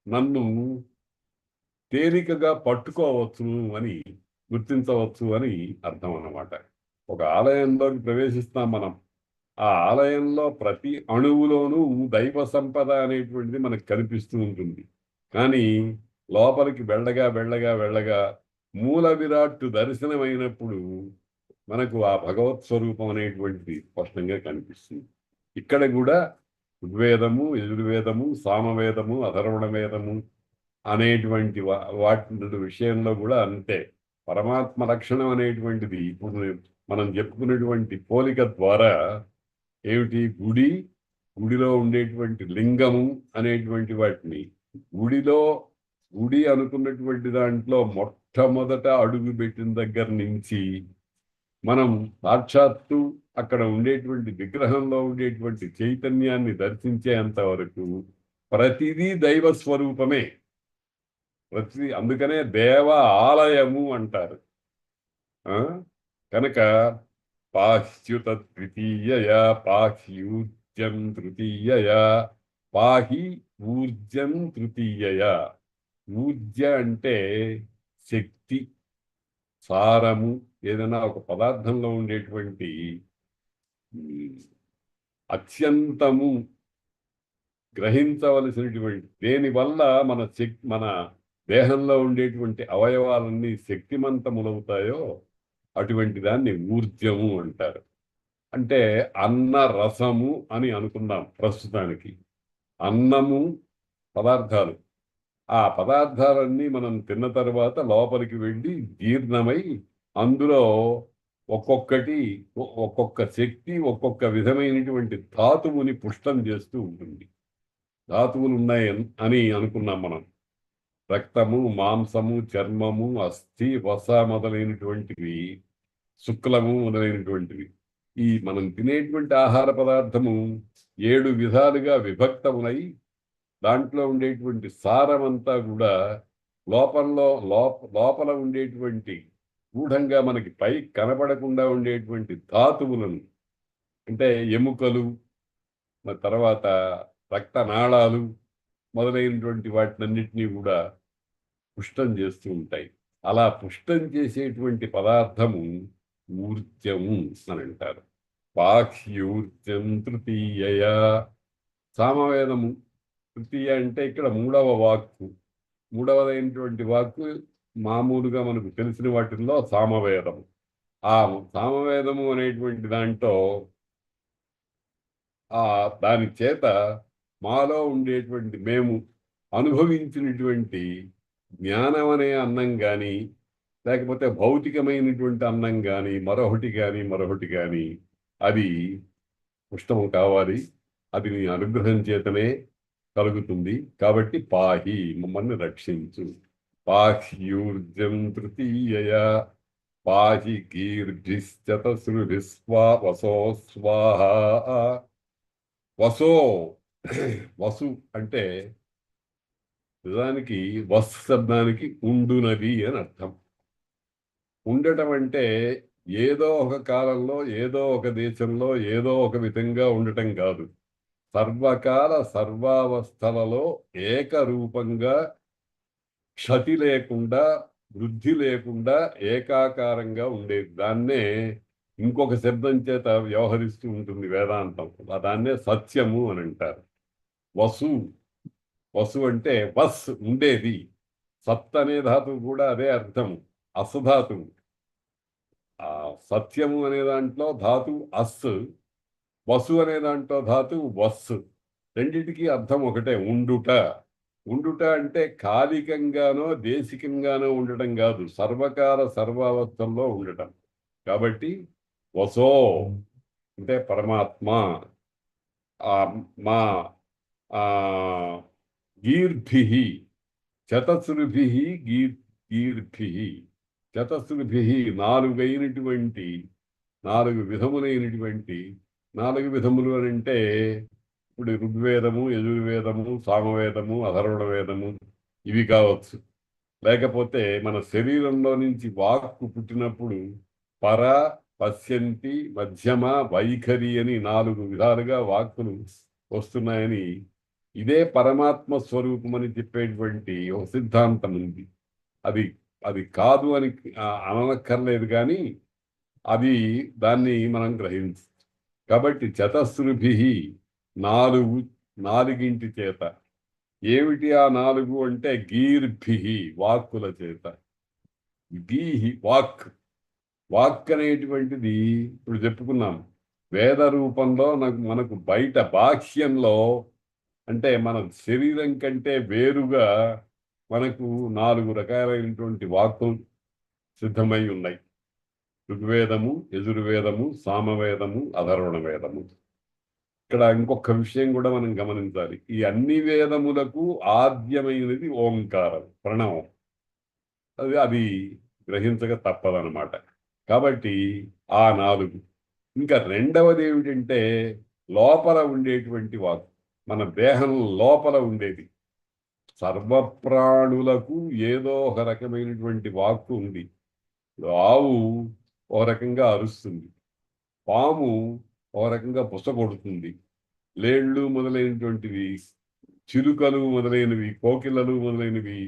నన్ను తేలికగా పట్టుకోవచ్చును అని, గుర్తించవచ్చు అని అర్థం అన్నమాట. ఒక ఆలయంలోకి ప్రవేశిస్తాం మనం. ఆ ఆలయంలో ప్రతి అణువులోనూ దైవ సంపద అనేటువంటిది మనకు కనిపిస్తూ ఉంటుంది. కానీ లోపలికి వెళ్ళగా వెళ్ళగా వెళ్ళగా మూల విరాట్టు దర్శనమైనప్పుడు మనకు ఆ భగవత్ స్వరూపం అనేటువంటిది స్పష్టంగా కనిపిస్తుంది. ఇక్కడ కూడా ఋగ్వేదము, యజుర్వేదము, సామవేదము, అథర్వణ వేదము అనేటువంటి వాటి విషయంలో కూడా అంతే. పరమాత్మ లక్షణం అనేటువంటిది ఇప్పుడు మనం చెప్పుకున్నటువంటి పోలిక ద్వారా ఏమిటి? గుడిలో ఉండేటువంటి లింగము అనేటువంటి వాటిని గుడి అనుకున్నటువంటి దాంట్లో మొట్టమొదట అడుగు పెట్టిన దగ్గర నుంచి మనం సాక్షాత్తు అక్కడ ఉండేటువంటి విగ్రహంలో ఉండేటువంటి చైతన్యాన్ని దర్శించేంత వరకు ప్రతిదీ దైవ స్వరూపమే. అందుకనే దేవ ఆలయము అంటారు. కనుక పాహ్యుత తృతీయ పాహ్యూర్జం తృతీయ పాహి ఊర్జం తృతీయ. ఊర్జ అంటే శక్తి, సారము, ఏదైనా ఒక పదార్థంలో ఉండేటువంటి అత్యంతము గ్రహించవలసినటువంటి దేనివల్ల మన దేహంలో ఉండేటువంటి అవయవాలన్నీ శక్తిమంతములవుతాయో అటువంటి దాన్ని ఊర్జము అంటారు. అంటే అన్న రసము అని అనుకుందాం ప్రస్తుతానికి. అన్నము పదార్థాలు, ఆ పదార్థాలన్నీ మనం తిన్న తర్వాత లోపలికి వెళ్ళి జీర్ణమై అందులో ఒక్కొక్క శక్తి ఒక్కొక్క విధమైనటువంటి ధాతువుని పుష్టం చేస్తూ ఉంటుంది. ధాతువులు ఉన్నాయి అని అనుకున్నాం మనం. రక్తము, మాంసము, చర్మము, అస్థి, వస మొదలైనటువంటివి, శుక్లము మొదలైనటువంటివి. ఈ మనం తినేటువంటి ఆహార పదార్థము 7 విధాలుగా విభక్తమునై దాంట్లో ఉండేటువంటి సారమంతా కూడా లోపల ఉండేటువంటి గూఢంగా మనకి పై కనపడకుండా ఉండేటువంటి ధాతువులను, అంటే ఎముకలు, తర్వాత రక్తనాళాలు మొదలైనటువంటి వాటినన్నిటినీ కూడా పుష్టం చేస్తూ ఉంటాయి. అలా పుష్టం చేసేటువంటి పదార్థము ఊర్జము అని అంటారు. బాహ్యూర్జం తృతీయ. సామవేదము తృతీయ అంటే ఇక్కడ మూడవదైనటువంటి వాక్కు మామూలుగా మనకు తెలిసిన వాటిల్లో సామవేదము. ఆ సామవేదము అనేటువంటి దాంట్లో దాని చేత మాలో ఉండేటువంటి మేము అనుభవించినటువంటి జ్ఞానం అనే అన్నం కానీ, లేకపోతే భౌతికమైనటువంటి అన్నం కానీ, మరొకటి కానీ అది పుష్టము కావాలి. అది నీ అనుగ్రహం చేతనే కలుగుతుంది. కాబట్టి పాహి, మమ్మల్ని రక్షించు. పాహ్యూర్జం తృతీయ పాహి కీర్భిశ్చతశ్రుభిస్వా వసో స్వాహ. వసో, వసు అంటే నిజానికి వస్ శబ్దానికి ఉండునది అని అర్థం. ఉండటం అంటే ఏదో ఒక కాలంలో, ఏదో ఒక దేశంలో, ఏదో ఒక విధంగా ఉండటం కాదు. సర్వకాల సర్వావస్థలలో ఏకరూపంగా, క్షతి లేకుండా, వృద్ధి లేకుండా ఏకాకారంగా ఉండేది. దాన్నే ఇంకొక శబ్దం చేత వ్యవహరిస్తూ ఉంటుంది వేదాంతం. దాన్నే సత్యము అని అంటారు. వసు అంటే వస్, ఉండేది. సత్ అనే ధాతువు కూడా అదే అర్థము, అసధాతువు. ఆ సత్యము అనే దాంట్లో ధాతువు అస్, వసు అనే దాంట్లో ధాతువు వస్. రెండింటికి అర్థం ఒకటే, ఉండుట. ఉండుట అంటే కాలికంగానో దేశికంగానో ఉండటం కాదు, సర్వకాల సర్వావస్థల్లో ఉండటం. కాబట్టి వసో అంటే పరమాత్మ. మా గీర్భి చతస్రుభి గీర్భి. చతస్రుభి నాలుగు విధములైనటువంటి, 4 విధములు అని అంటే ఇప్పుడు ఋగ్వేదము, యజుర్వేదము, సామవేదము, అథర్వణ వేదము ఇవి కావచ్చు. లేకపోతే మన శరీరంలో నుంచి వాక్కు పుట్టినప్పుడు పర, పశ్యంతి, మధ్యమ, వైఖరి అని 4 విధాలుగా వాక్కులు వస్తున్నాయని, ఇదే పరమాత్మ స్వరూపం అని చెప్పేటువంటి ఒక సిద్ధాంతం ఉంది. అది కాదు అని అనక్కర్లేదు, కానీ అది దాన్ని మనం గ్రహించు. కాబట్టి చతస్రుభి, 4 చేత. ఏమిటి ఆ 4 అంటే గీర్భి, వాక్కుల చేత. గీహి వాక్ అనేటువంటిది ఇప్పుడు చెప్పుకున్నాం. వేద రూపంలో మనకు బయట బాహ్యంలో, అంటే మన శరీరం కంటే వేరుగా మనకు 4 రకాలైనటువంటి వాక్కులు సిద్ధమై ఉన్నాయి. ఋగ్వేదము, యజుర్వేదము, సామవేదము, అథర్వణ వేదము. ఇక్కడ ఇంకొక విషయం కూడా మనం గమనించాలి. ఈ అన్ని వేదములకు ఆద్యమైనది ఓంకారం, ప్రణవం. అది గ్రహించక తప్పదనమాట. కాబట్టి ఆ 4. ఇంకా రెండవది ఏమిటంటే లోపల ఉండేటువంటి వాక్కు, మన దేహం లోపల ఉండేది. సర్వప్రాణులకు ఏదో ఒక రకమైనటువంటి వాక్కు ఉంది. ఆవు ఒక రకంగా అరుస్తుంది, పాము ఒక రకంగా బుసగొడుతుంది, లేళ్ళు మొదలైనటువంటివి, చిలుకలు మొదలైనవి, కోకిలలు మొదలైనవి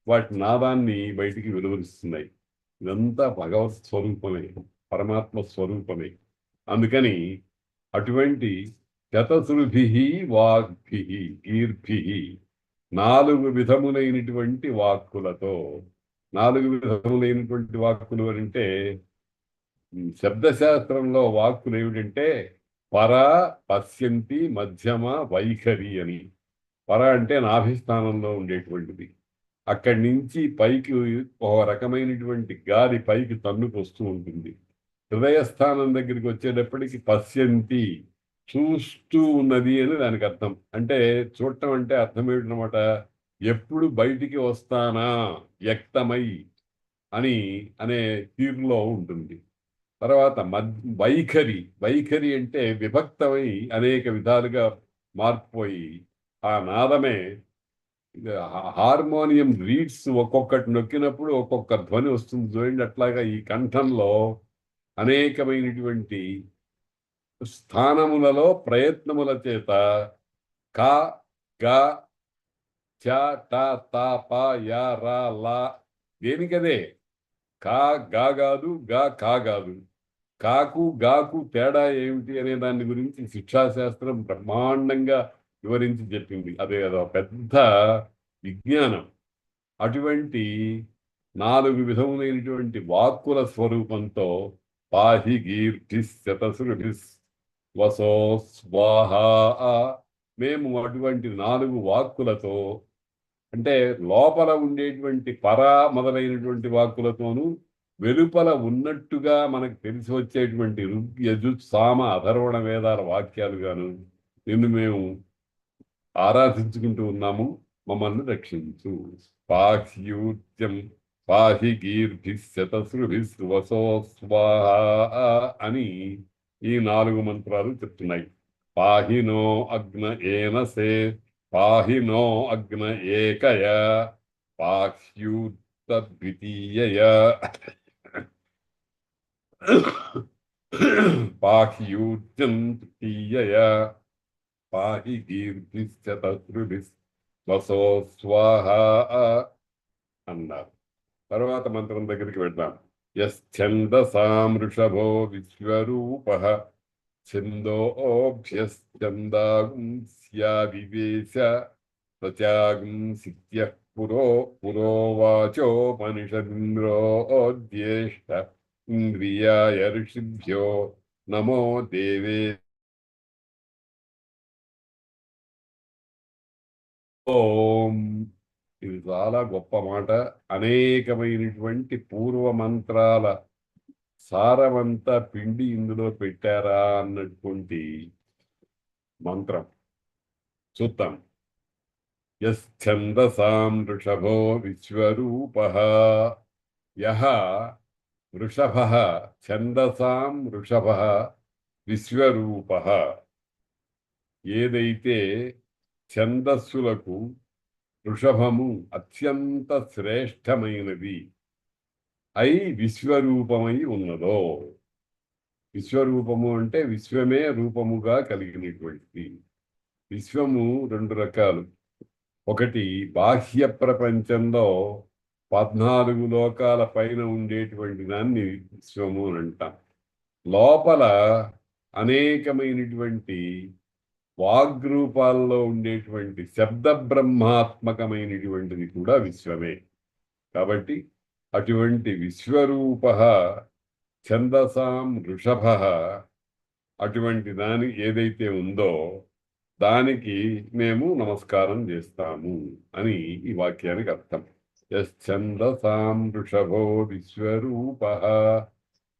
వాటి నాదాన్ని బయటికి వెలువరిస్తున్నాయి. ఇదంతా భగవత్ స్వరూపమే, పరమాత్మ స్వరూపమే. అందుకని అటువంటి శతశృభి వాగ్భి గీర్భి 4 విధములైనటువంటి వాక్కులతో. 4 విధములైనటువంటి వాక్కులు అంటే శబ్దశాస్త్రంలో వాక్కులు ఏమిటంటే పర, పశ్యంతి, మధ్యమ, వైఖరి అని. పర అంటే నాభిస్థానంలో ఉండేటువంటిది. అక్కడి నుంచి పైకి ఒక రకమైనటువంటి గాలి పైకి తన్నుకొస్తూ ఉంటుంది. హృదయస్థానం దగ్గరికి వచ్చేటప్పటికి పశ్యంతి, చూస్తూ ఉన్నది అని దానికి అర్థం. అంటే చూడటం అంటే అర్థం ఏమిటనమాట, ఎప్పుడు బయటికి వస్తానా వ్యక్తమై అని అనే తీరులో ఉంటుంది. తర్వాత వైఖరి. వైఖరి అంటే విభక్తమై అనేక విధాలుగా మార్పుపోయి ఆ నాదమే హార్మోనియం రీడ్స్ ఒక్కొక్కటి నొక్కినప్పుడు ఒక్కొక్క ధ్వని వస్తుంది చూడండి. అట్లాగా ఈ కంఠంలో అనేకమైనటువంటి స్థానములలో ప్రయత్నముల చేత క, గ, చ, ట, త, ప, య, ర, ల దేనికదే. కా గా కాదు, గా కా కాదు. కాకు గాకు తేడా ఏమిటి అనే దాని గురించి శిక్షాశాస్త్రం బ్రహ్మాండంగా వివరించి చెప్పింది. అదో పెద్ద విజ్ఞానం. అటువంటి 4 విధములైనటువంటి వాక్కుల స్వరూపంతో పాహి గీర్భిస్ శతశృభిస్ వసో స్వాహ, మేము అటువంటి 4 వాక్కులతో అంటే లోపల ఉండేటువంటి పర మొదలైనటువంటి వాక్కులతోనూ, వెలుపల ఉన్నట్టుగా మనకు తెలిసి వచ్చేటువంటి ఋగ్, యజుర్, సామ, అథర్వణ వేదాల వాక్యాలుగాను నిన్ను మేము ఆరాధించుకుంటూ ఉన్నాము. మమ్మల్ని రక్షించు. పాహ్యూత్యం పాహి గీర్భిస్ శతశృభిస్ వసో స్వాహ అని ఈ 4 మంత్రాలు చెప్తున్నాయి. పాహినో అగ్న ఏనసే, పాహినో అగ్న ఏకయ, పాహ్యూత ద్వితీయయ, పాహ్యూత్యం తృతీయయ, పాహి గీర్భిస్ శతశృభిస్ వసో స్వాహ అన్నారు. తర్వాత మంత్రం దగ్గరికి వెళ్దాం. యశ్చందసాం వృషభో విశ్వరూపః ఛందోభ్యశ్చందాగుంస్యావివేశ ప్రత్యాగుంసిత్యః పురోవాచోపనిషదింద్రోऽధ్యేష్ట ఇంద్రియాయ ఋషిభ్యో నమో దేవే. ఓం. ఇది చాలా గొప్ప మాట. అనేకమైనటువంటి పూర్వ మంత్రాల సారమంతా పిండి ఇందులో పెట్టారా అన్నటువంటి మంత్రం చూద్దాం. యశ్చందసాం వృషభో విశ్వరూపః, యః వృషభః ఛందసాం వృషభః విశ్వరూపః, ఏదైతే ఛందస్సులకు వృషభము అత్యంత శ్రేష్టమైనది అయి విశ్వరూపమై ఉన్నదో. విశ్వరూపము అంటే విశ్వమే రూపముగా కలిగినటువంటిది. విశ్వము 2 రకాలు. ఒకటి బాహ్య ప్రపంచంలో 14 లోకాల పైన ఉండేటువంటి దాన్ని విశ్వము అని అంటాం. లోపల అనేకమైనటువంటి వాగ్రూపాల్లో ఉండేటువంటి శబ్ద బ్రహ్మాత్మకమైనటువంటిది కూడా విశ్వమే. కాబట్టి అటువంటి విశ్వరూపః ఛందసాం వృషభః, అటువంటి దాని ఏదైతే ఉందో దానికి మేము నమస్కారం చేస్తాము అని ఈ వాక్యానికి అర్థం. యశ్చందసాం వృషభో విశ్వరూపః,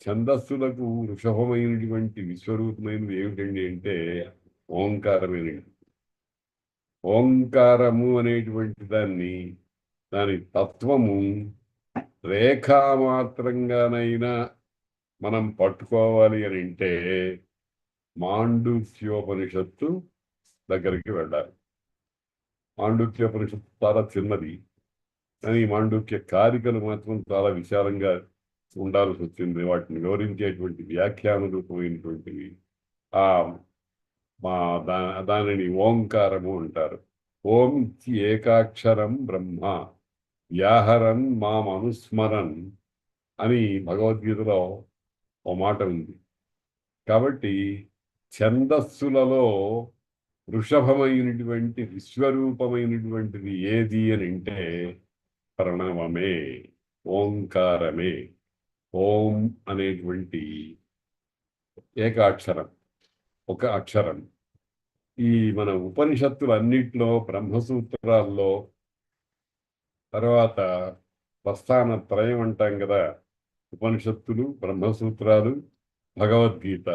ఛందస్సులకు వృషభమైనటువంటి విశ్వరూపమైనది ఏమిటండి అంటే ఓంకారమైనది. ఓంకారము అనేటువంటి దాని తత్వము రేఖామాత్రంగానైనా మనం పట్టుకోవాలి అని అంటే మాండూక్యోపనిషత్తు దగ్గరికి వెళ్ళాలి. మాండూక్యోపనిషత్తు చాలా చిన్నది, కానీ మాండూక్య కారికలు మాత్రం చాలా విశాలంగా ఉండాల్సి వచ్చింది. వాటిని వివరించేటువంటి వ్యాఖ్యాన రూపమైనటువంటివి. ఆ మా దానిని ఓంకారము అంటారు. ఓం ఇచ్చి ఏకాక్షరం బ్రహ్మ వ్యాహరన్ మాం అనుస్మరన్ అని భగవద్గీతలో ఓ మాట ఉంది. కాబట్టి ఛందస్సులలో వృషభమైనటువంటి విశ్వరూపమైనటువంటిది ఏది అని అంటే ప్రణవమే, ఓంకారమే. ఓం అనేటువంటి ఏకాక్షరం, ఒక అక్షరం. ఈ మన ఉపనిషత్తులన్నిట్లో, బ్రహ్మసూత్రాల్లో, తర్వాత ప్రస్థాన త్రయం అంటాం కదా, ఉపనిషత్తులు, బ్రహ్మసూత్రాలు, భగవద్గీత,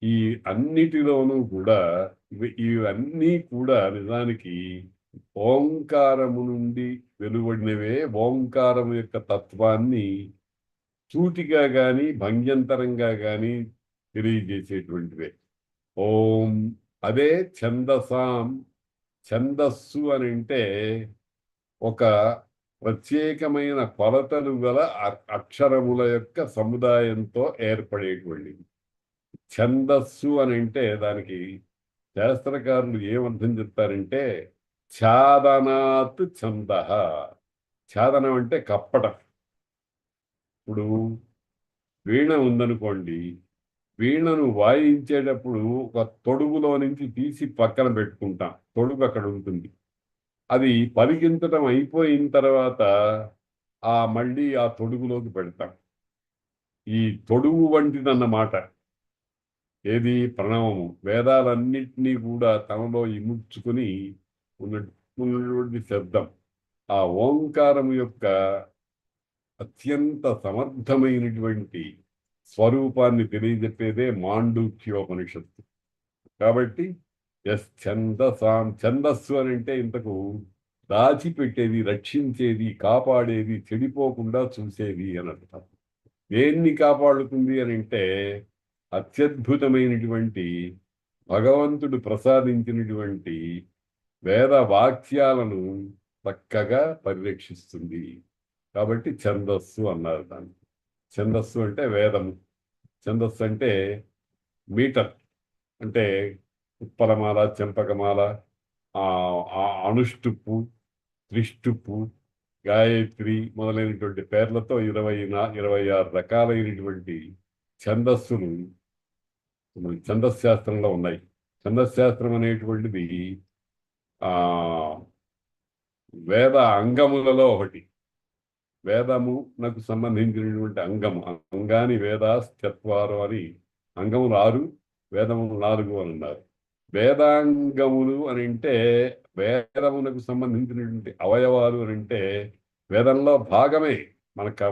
ఈ అన్నిటిలోనూ కూడా ఇవన్నీ కూడా నిజానికి ఓంకారము నుండి వెలువడినవే. ఓంకారము యొక్క తత్వాన్ని సూటిగా గాని భంగ్యంతరంగా గాని తెలియజేసేటువంటివే. ఓం అదే ఛందసాం. ఛందస్సు అని అంటే ఒక ప్రత్యేకమైన కొలతలు గల అక్షరముల యొక్క సముదాయంతో ఏర్పడేటువంటిది. ఛందస్సు అని అంటే దానికి శాస్త్రకారులు ఏమర్థం చెప్తారంటే ఛాదనాత్ ఛంద. ఛాదనం అంటే కప్పడం. ఇప్పుడు వీణ ఉందనుకోండి, వీణను వాయించేటప్పుడు ఒక తొడుగులో నుంచి తీసి పక్కన పెట్టుకుంటాం, తొడుగు అక్కడ ఉంటుంది. అది పలికించడం అయిపోయిన తర్వాత మళ్ళీ ఆ తొడుగులోకి పెడతాం. ఈ తొడుగు వంటిదన్నమాట ఏది ప్రణవము. వేదాలన్నింటినీ కూడా తనలో ఇముడ్చుకుని ఉన్నటువంటి శబ్దం. ఆ ఓంకారము యొక్క అత్యంత సమర్థమైనటువంటి స్వరూపాన్ని తెలియజెప్పేదే మాండూక్యోపనిషత్తు. కాబట్టి ఛందస్సు అని అంటే ఇంతకు దాచిపెట్టేది, రక్షించేది, కాపాడేది, చెడిపోకుండా చూసేది అని అర్థం. దేన్ని కాపాడుతుంది అని అంటే అత్యద్భుతమైనటువంటి భగవంతుడు ప్రసాదించినటువంటి వేద వాక్యాలను చక్కగా పరిరక్షిస్తుంది. కాబట్టి ఛందస్సు అన్నారు దాన్ని. ఛందస్సు అంటే వేదము. ఛందస్సు అంటే మీటర్, అంటే ఉత్పలమాల, చెంపకమాల, అనుష్టుప్పు, త్రిష్టుప్పు, గాయత్రి మొదలైనటువంటి పేర్లతో 26 రకాలైనటువంటి ఛందస్సులు ఛందశాస్త్రంలో ఉన్నాయి. ఛందశాస్త్రం అనేటువంటిది వేద అంగములలో ఒకటి. వేదమునకు సంబంధించినటువంటి అంగము. అంగాని వేదాశ్చత్వారు అని అంగములు 6, వేదములు 4 అని అన్నారు. వేదాంగములు అని అంటే వేదమునకు సంబంధించినటువంటి అవయవాలు అని అంటే వేదంలో భాగమే. మనకి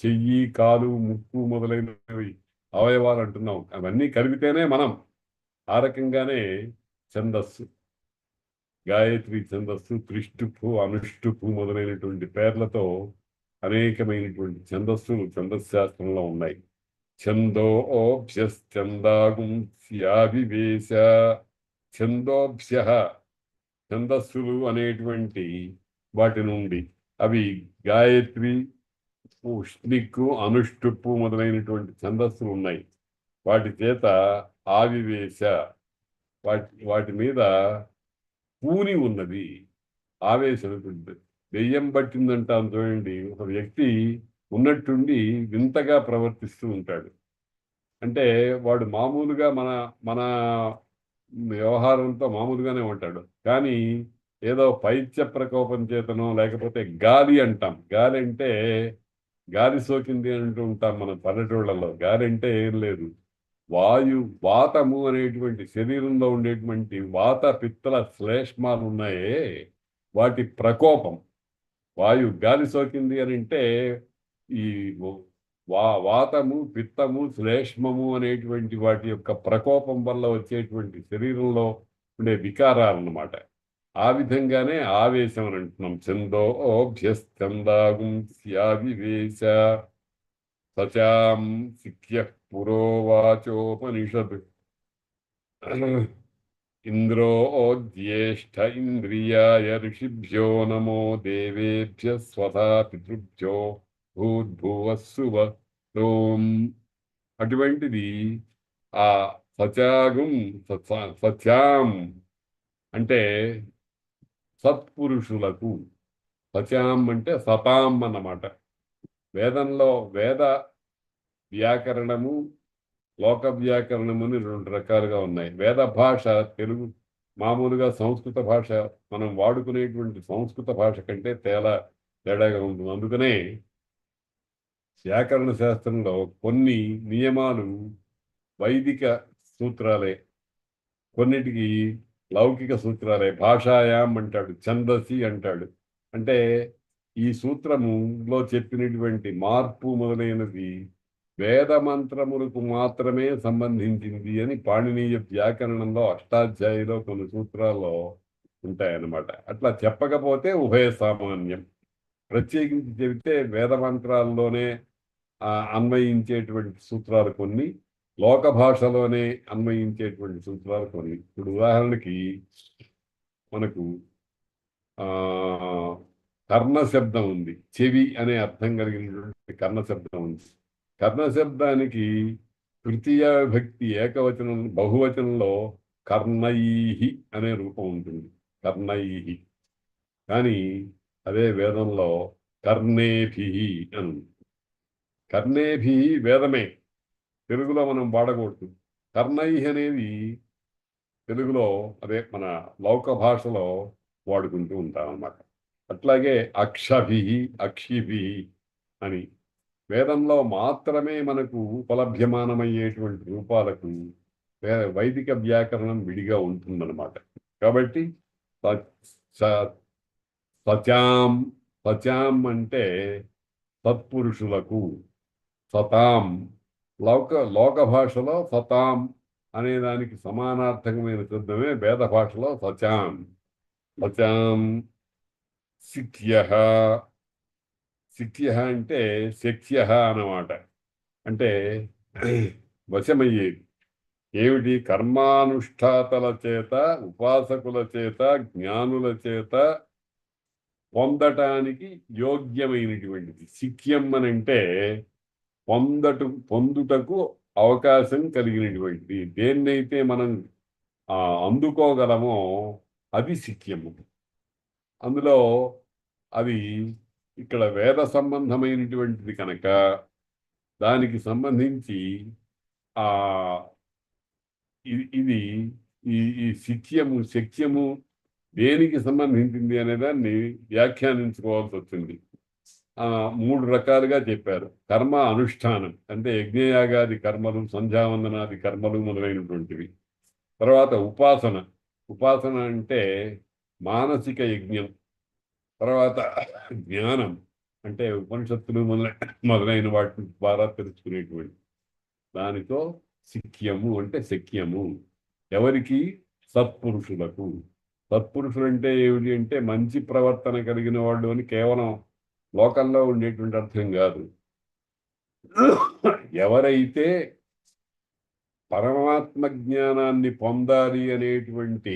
చెయ్యి, కాలు, ముక్కు మొదలైనవి అవయవాలు అంటున్నాం. అవన్నీ కలిపితేనే మనం. ఆ రకంగానే ఛందస్సు, గాయత్రి ఛందస్సు, త్రిష్టుపు, అనుష్టుపు మొదలైనటువంటి పేర్లతో అనేకమైనటువంటి ఛందస్సులు ఛందశాస్త్రంలో ఉన్నాయి. ఛందోభ్యశ్చందాగుంస్యావివేశ. ఛందోభ్య ఛందస్సులు అనేటువంటి వాటి నుండి అవి గాయత్రి, ఉష్ణిక్కు, అనుష్టుప్పు మొదలైనటువంటి ఛందస్సులు ఉన్నాయి. వాటి చేత ఆవివేశ, వాటి మీద పూని ఉన్నది, ఆవేశం ఉంటుంది. దెయ్యం పట్టిందంటాం చూడండి. ఒక వ్యక్తి ఉన్నట్టుండి వింతగా ప్రవర్తిస్తూ ఉంటాడు. అంటే వాడు మామూలుగా మన వ్యవహారంతో మామూలుగానే ఉంటాడు, కానీ ఏదో పైత్య ప్రకోపం చేతనో, లేకపోతే గాలి అంటాం. గాలి అంటే గాలి సోకింది అంటూ ఉంటాం మన పల్లెటూళ్ళలో. గాలి అంటే ఏం లేదు, వాతము అనేటువంటి శరీరంలో ఉండేటువంటి వాత, పిత్తల శ్లేష్మాలు ఉన్నాయే, వాటి ప్రకోపం. గాలి సోకింది అని అంటే ఈ వాతము, పిత్తము, శ్లేష్మము అనేటువంటి వాటి యొక్క ప్రకోపం వల్ల వచ్చేటువంటి శరీరంలో ఉండే వికారాలన్నమాట. ఆ విధంగానే ఆవేశం అని అంటున్నాం. ఛందోభ్యశ్చందాగుంస్యావివేశ. సచాం సిక్యః పురోవాచోపనిషద్ ఇంద్రోజ్యేష్ఠ ఇంద్రియాయ ఋషిభ్యో నమో దేవేభ్యः స్వధా పితృభ్యో భూర్భువస్సువ ఓం. అటువంటిది ఆ సత్యాగం సత్యాం అంటే సత్పురుషులకు, సత్యాం అంటే సతాం అన్నమాట. వేదంలో వేద వ్యాకరణము, లోక వ్యాకరణము అని రెండు రకాలుగా ఉన్నాయి. వేద భాష తెలుగు మామూలుగా సంస్కృత భాష మనం వాడుకునేటువంటి సంస్కృత భాష కంటే తేడాగా ఉంటుంది. అందుకనే వ్యాకరణ శాస్త్రంలో కొన్ని నియమాలు వైదిక సూత్రాలే, కొన్నిటికి లౌకిక సూత్రాలే. భాషాయాం అంటాడు, ఛందసి అంటాడు. అంటే ఈ సూత్రములో చెప్పినటువంటి మార్పు మొదలైనది వేద మంత్రములకు మాత్రమే సంబంధించింది అని పాణినీయ వ్యాకరణంలో అష్టాధ్యాయిలో కొన్ని సూత్రాల్లో ఉంటాయన్నమాట. అట్లా చెప్పకపోతే ఉభయ సామాన్యం. ప్రత్యేకించి చెబితే వేద మంత్రాల్లోనే అన్వయించేటువంటి సూత్రాలు కొన్ని, లోక భాషలోనే అన్వయించేటువంటి సూత్రాలు కొన్ని. ఇప్పుడు ఉదాహరణకి మనకు కర్ణ శబ్దం ఉంది, చెవి అనే అర్థం కలిగినటువంటి కర్ణ శబ్దం ఉంది. కర్ణ శబ్దానికి తృతీయ విభక్తి ఏకవచనం, బహువచనంలో కర్ణైహి అనే రూపం ఉంటుంది, కర్ణైహి. కానీ అదే వేదంలో కర్ణేభి అని ఉంది. కర్ణేభి వేదమే, తెలుగులో మనం వాడకూడదు. కర్ణైహి అనేది తెలుగులో అదే మన లౌక భాషలో వాడుకుంటూ ఉంటాం అన్నమాట. అట్లాగే అక్షభి, అక్షిభి అని వేదంలో మాత్రమే మనకు ఉపలభ్యమానమయ్యేటువంటి రూపాలకు వైదిక వ్యాకరణం విడిగా ఉంటుందన్నమాట. కాబట్టి సత్యాం, సత్యాం అంటే సత్పురుషులకు, సతాం లోక భాషలో సతాం అనే దానికి సమానార్థకమైన శబ్దమే వేద భాషలో సత్యాం. సత్యాం సిక్యః, సిక్యః అంటే శక్యః అన్నమాట. అంటే వశమయ్యేది. ఏమిటి? కర్మానుష్ఠాతల చేత, ఉపాసకుల చేత, జ్ఞానుల చేత పొందటానికి యోగ్యమైనటువంటిది. సిక్యం అని అంటే పొందుటకు అవకాశం కలిగినటువంటిది. దేన్నైతే మనం అందుకోగలమో అది సిక్యము. అందులో అది ఇక్కడ వేద సంబంధమైనటువంటిది కనుక దానికి సంబంధించి ఇది ఈ శక్యము దేనికి సంబంధించింది అనేదాన్ని వ్యాఖ్యానించుకోవాల్సి వచ్చింది. 3 రకాలుగా చెప్పారు. కర్మ అనుష్ఠానం అంటే యజ్ఞయాగాది కర్మలు, సంధ్యావందనాది కర్మలు మొదలైనటువంటివి. తర్వాత ఉపాసన, ఉపాసన అంటే మానసిక యజ్ఞం. తర్వాత జ్ఞానం అంటే ఉపనిషత్తులు మొదలైన వాటి ద్వారా తెలుసుకునేటువంటి దానితో సిక్యము అంటే శక్యము. ఎవరికి? సత్పురుషులకు. సత్పురుషులు అంటే ఏమిటి అంటే మంచి ప్రవర్తన కలిగిన వాళ్ళు అని కేవలం లోకంలో ఉండేటువంటి అర్థం కాదు. ఎవరైతే పరమాత్మ జ్ఞానాన్ని పొందాలి అనేటువంటి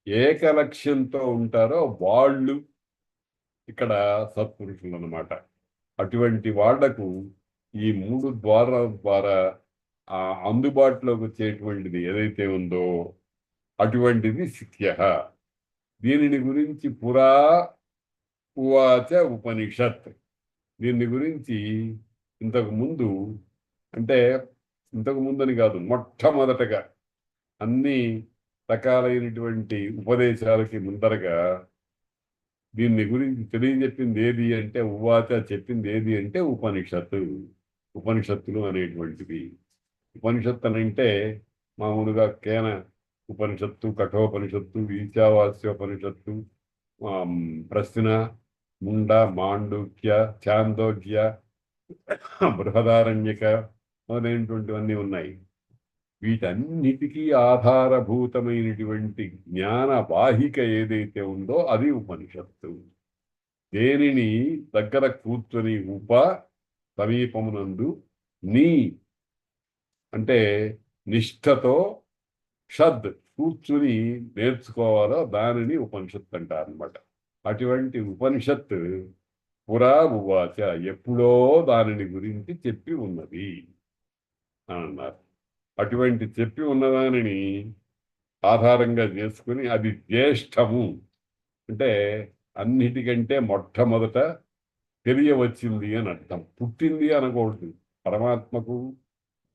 ఏకలక్ష్యంతో ఉంటారో వాళ్ళు ఇక్కడ సత్పురుషులు అన్నమాట. అటువంటి వాళ్లకు ఈ 3 ద్వారాల ద్వారా అందుబాటులోకి వచ్చేటువంటిది ఏదైతే ఉందో అటువంటిది సిక్యః. దీనిని గురించి పురా ఉవాచ ఉపనిషత్. దీని గురించి ఇంతకు ముందు, అంటే ఇంతకు ముందని కాదు, మొట్టమొదటగా అన్ని రకాలైనటువంటి ఉపదేశాలకి ముందరగా దీన్ని గురించి తెలియజెప్పింది ఏది అంటే, ఉవాచ చెప్పింది ఏది అంటే ఉపనిషత్తులు అనేటువంటివి. ఉపనిషత్తు అని అంటే మామూలుగా కేన ఉపనిషత్తు, కఠోపనిషత్తు, ఈశావాస్యోపనిషత్తు, ప్రశ్న, ముండ, మాండూక్య, ఛాందోగ్య, బృహదారణ్యక మొదలైనటువంటివన్నీ ఉన్నాయి. వీటన్నిటికీ ఆధారభూతమైనటువంటి జ్ఞాన వాహిక ఏదైతే ఉందో అది ఉపనిషత్తు. దేనిని దగ్గర కూర్చొని సమీపమునందు నీ అంటే నిష్ఠతో షద్ కూర్చుని నేర్చుకోవాలో దానిని ఉపనిషత్తు అంటారనమాట. అటువంటి ఉపనిషత్తు పురా ఉవాచ ఎప్పుడో దానిని గురించి చెప్పి ఉన్నది అని అన్నారు. అటువంటి చెప్పి ఉన్నదానిని ఆధారంగా చేసుకుని అది జ్యేష్ఠము అంటే అన్నిటికంటే మొట్టమొదట తెలియవచ్చింది అని అర్థం. పుట్టింది అనకూడదు. పరమాత్మకు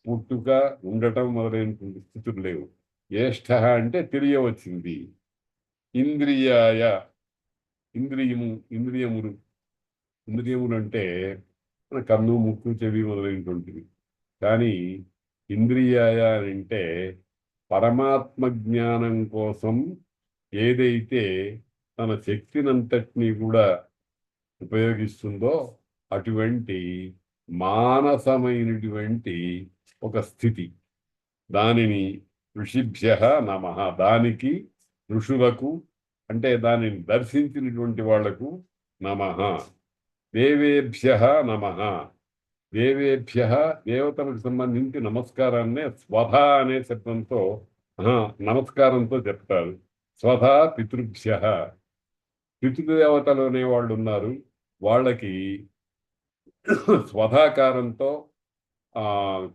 పుట్టుక ఉండటం మొదలైనటువంటి స్థితులు లేవు. జ్యేష్ఠ అంటే తెలియవచ్చింది. ఇంద్రియాయ ఇంద్రియములు అంటే మన కన్ను ముక్కు చెవి మొదలైనటువంటివి. కానీ ఇంద్రియాయ అంటే పరమాత్మ జ్ఞానం కోసం ఏదైతే తన శక్తినంతటినీ కూడా ఉపయోగిస్తుందో అటువంటి మానసమైనటువంటి ఒక స్థితి. దానిని ఋషిభ్య నమః, దానికి ఋషులకు అంటే దానిని దర్శించినటువంటి వాళ్లకు నమః. దేవేభ్య నమః, దేవేభ్య దేవతలకు సంబంధించి నమస్కారాన్నే స్వధ అనే శబ్దంతో నమస్కారంతో చెప్తారు. స్వధ పితృభ్య, పితృదేవతలు అనే వాళ్ళు ఉన్నారు, వాళ్ళకి స్వధాకారంతో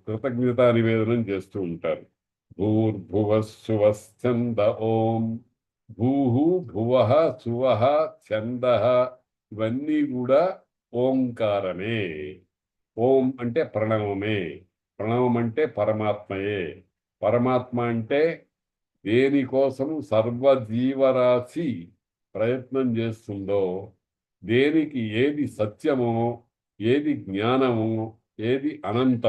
కృతజ్ఞతా నివేదనం చేస్తూ ఉంటారు. భూర్భువస్సువశ్చంద ఓం, భూహు భువః సువః ఛందః ఇవన్నీ కూడా ఓంకారమే. ఓం అంటే ప్రణవమే, ప్రణవం అంటే పరమాత్మయే. పరమాత్మ అంటే దేనికోసం సర్వజీవరాశి ప్రయత్నం చేస్తుందో, దేనికి ఏది సత్యమో, ఏది జ్ఞానమో, ఏది అనంత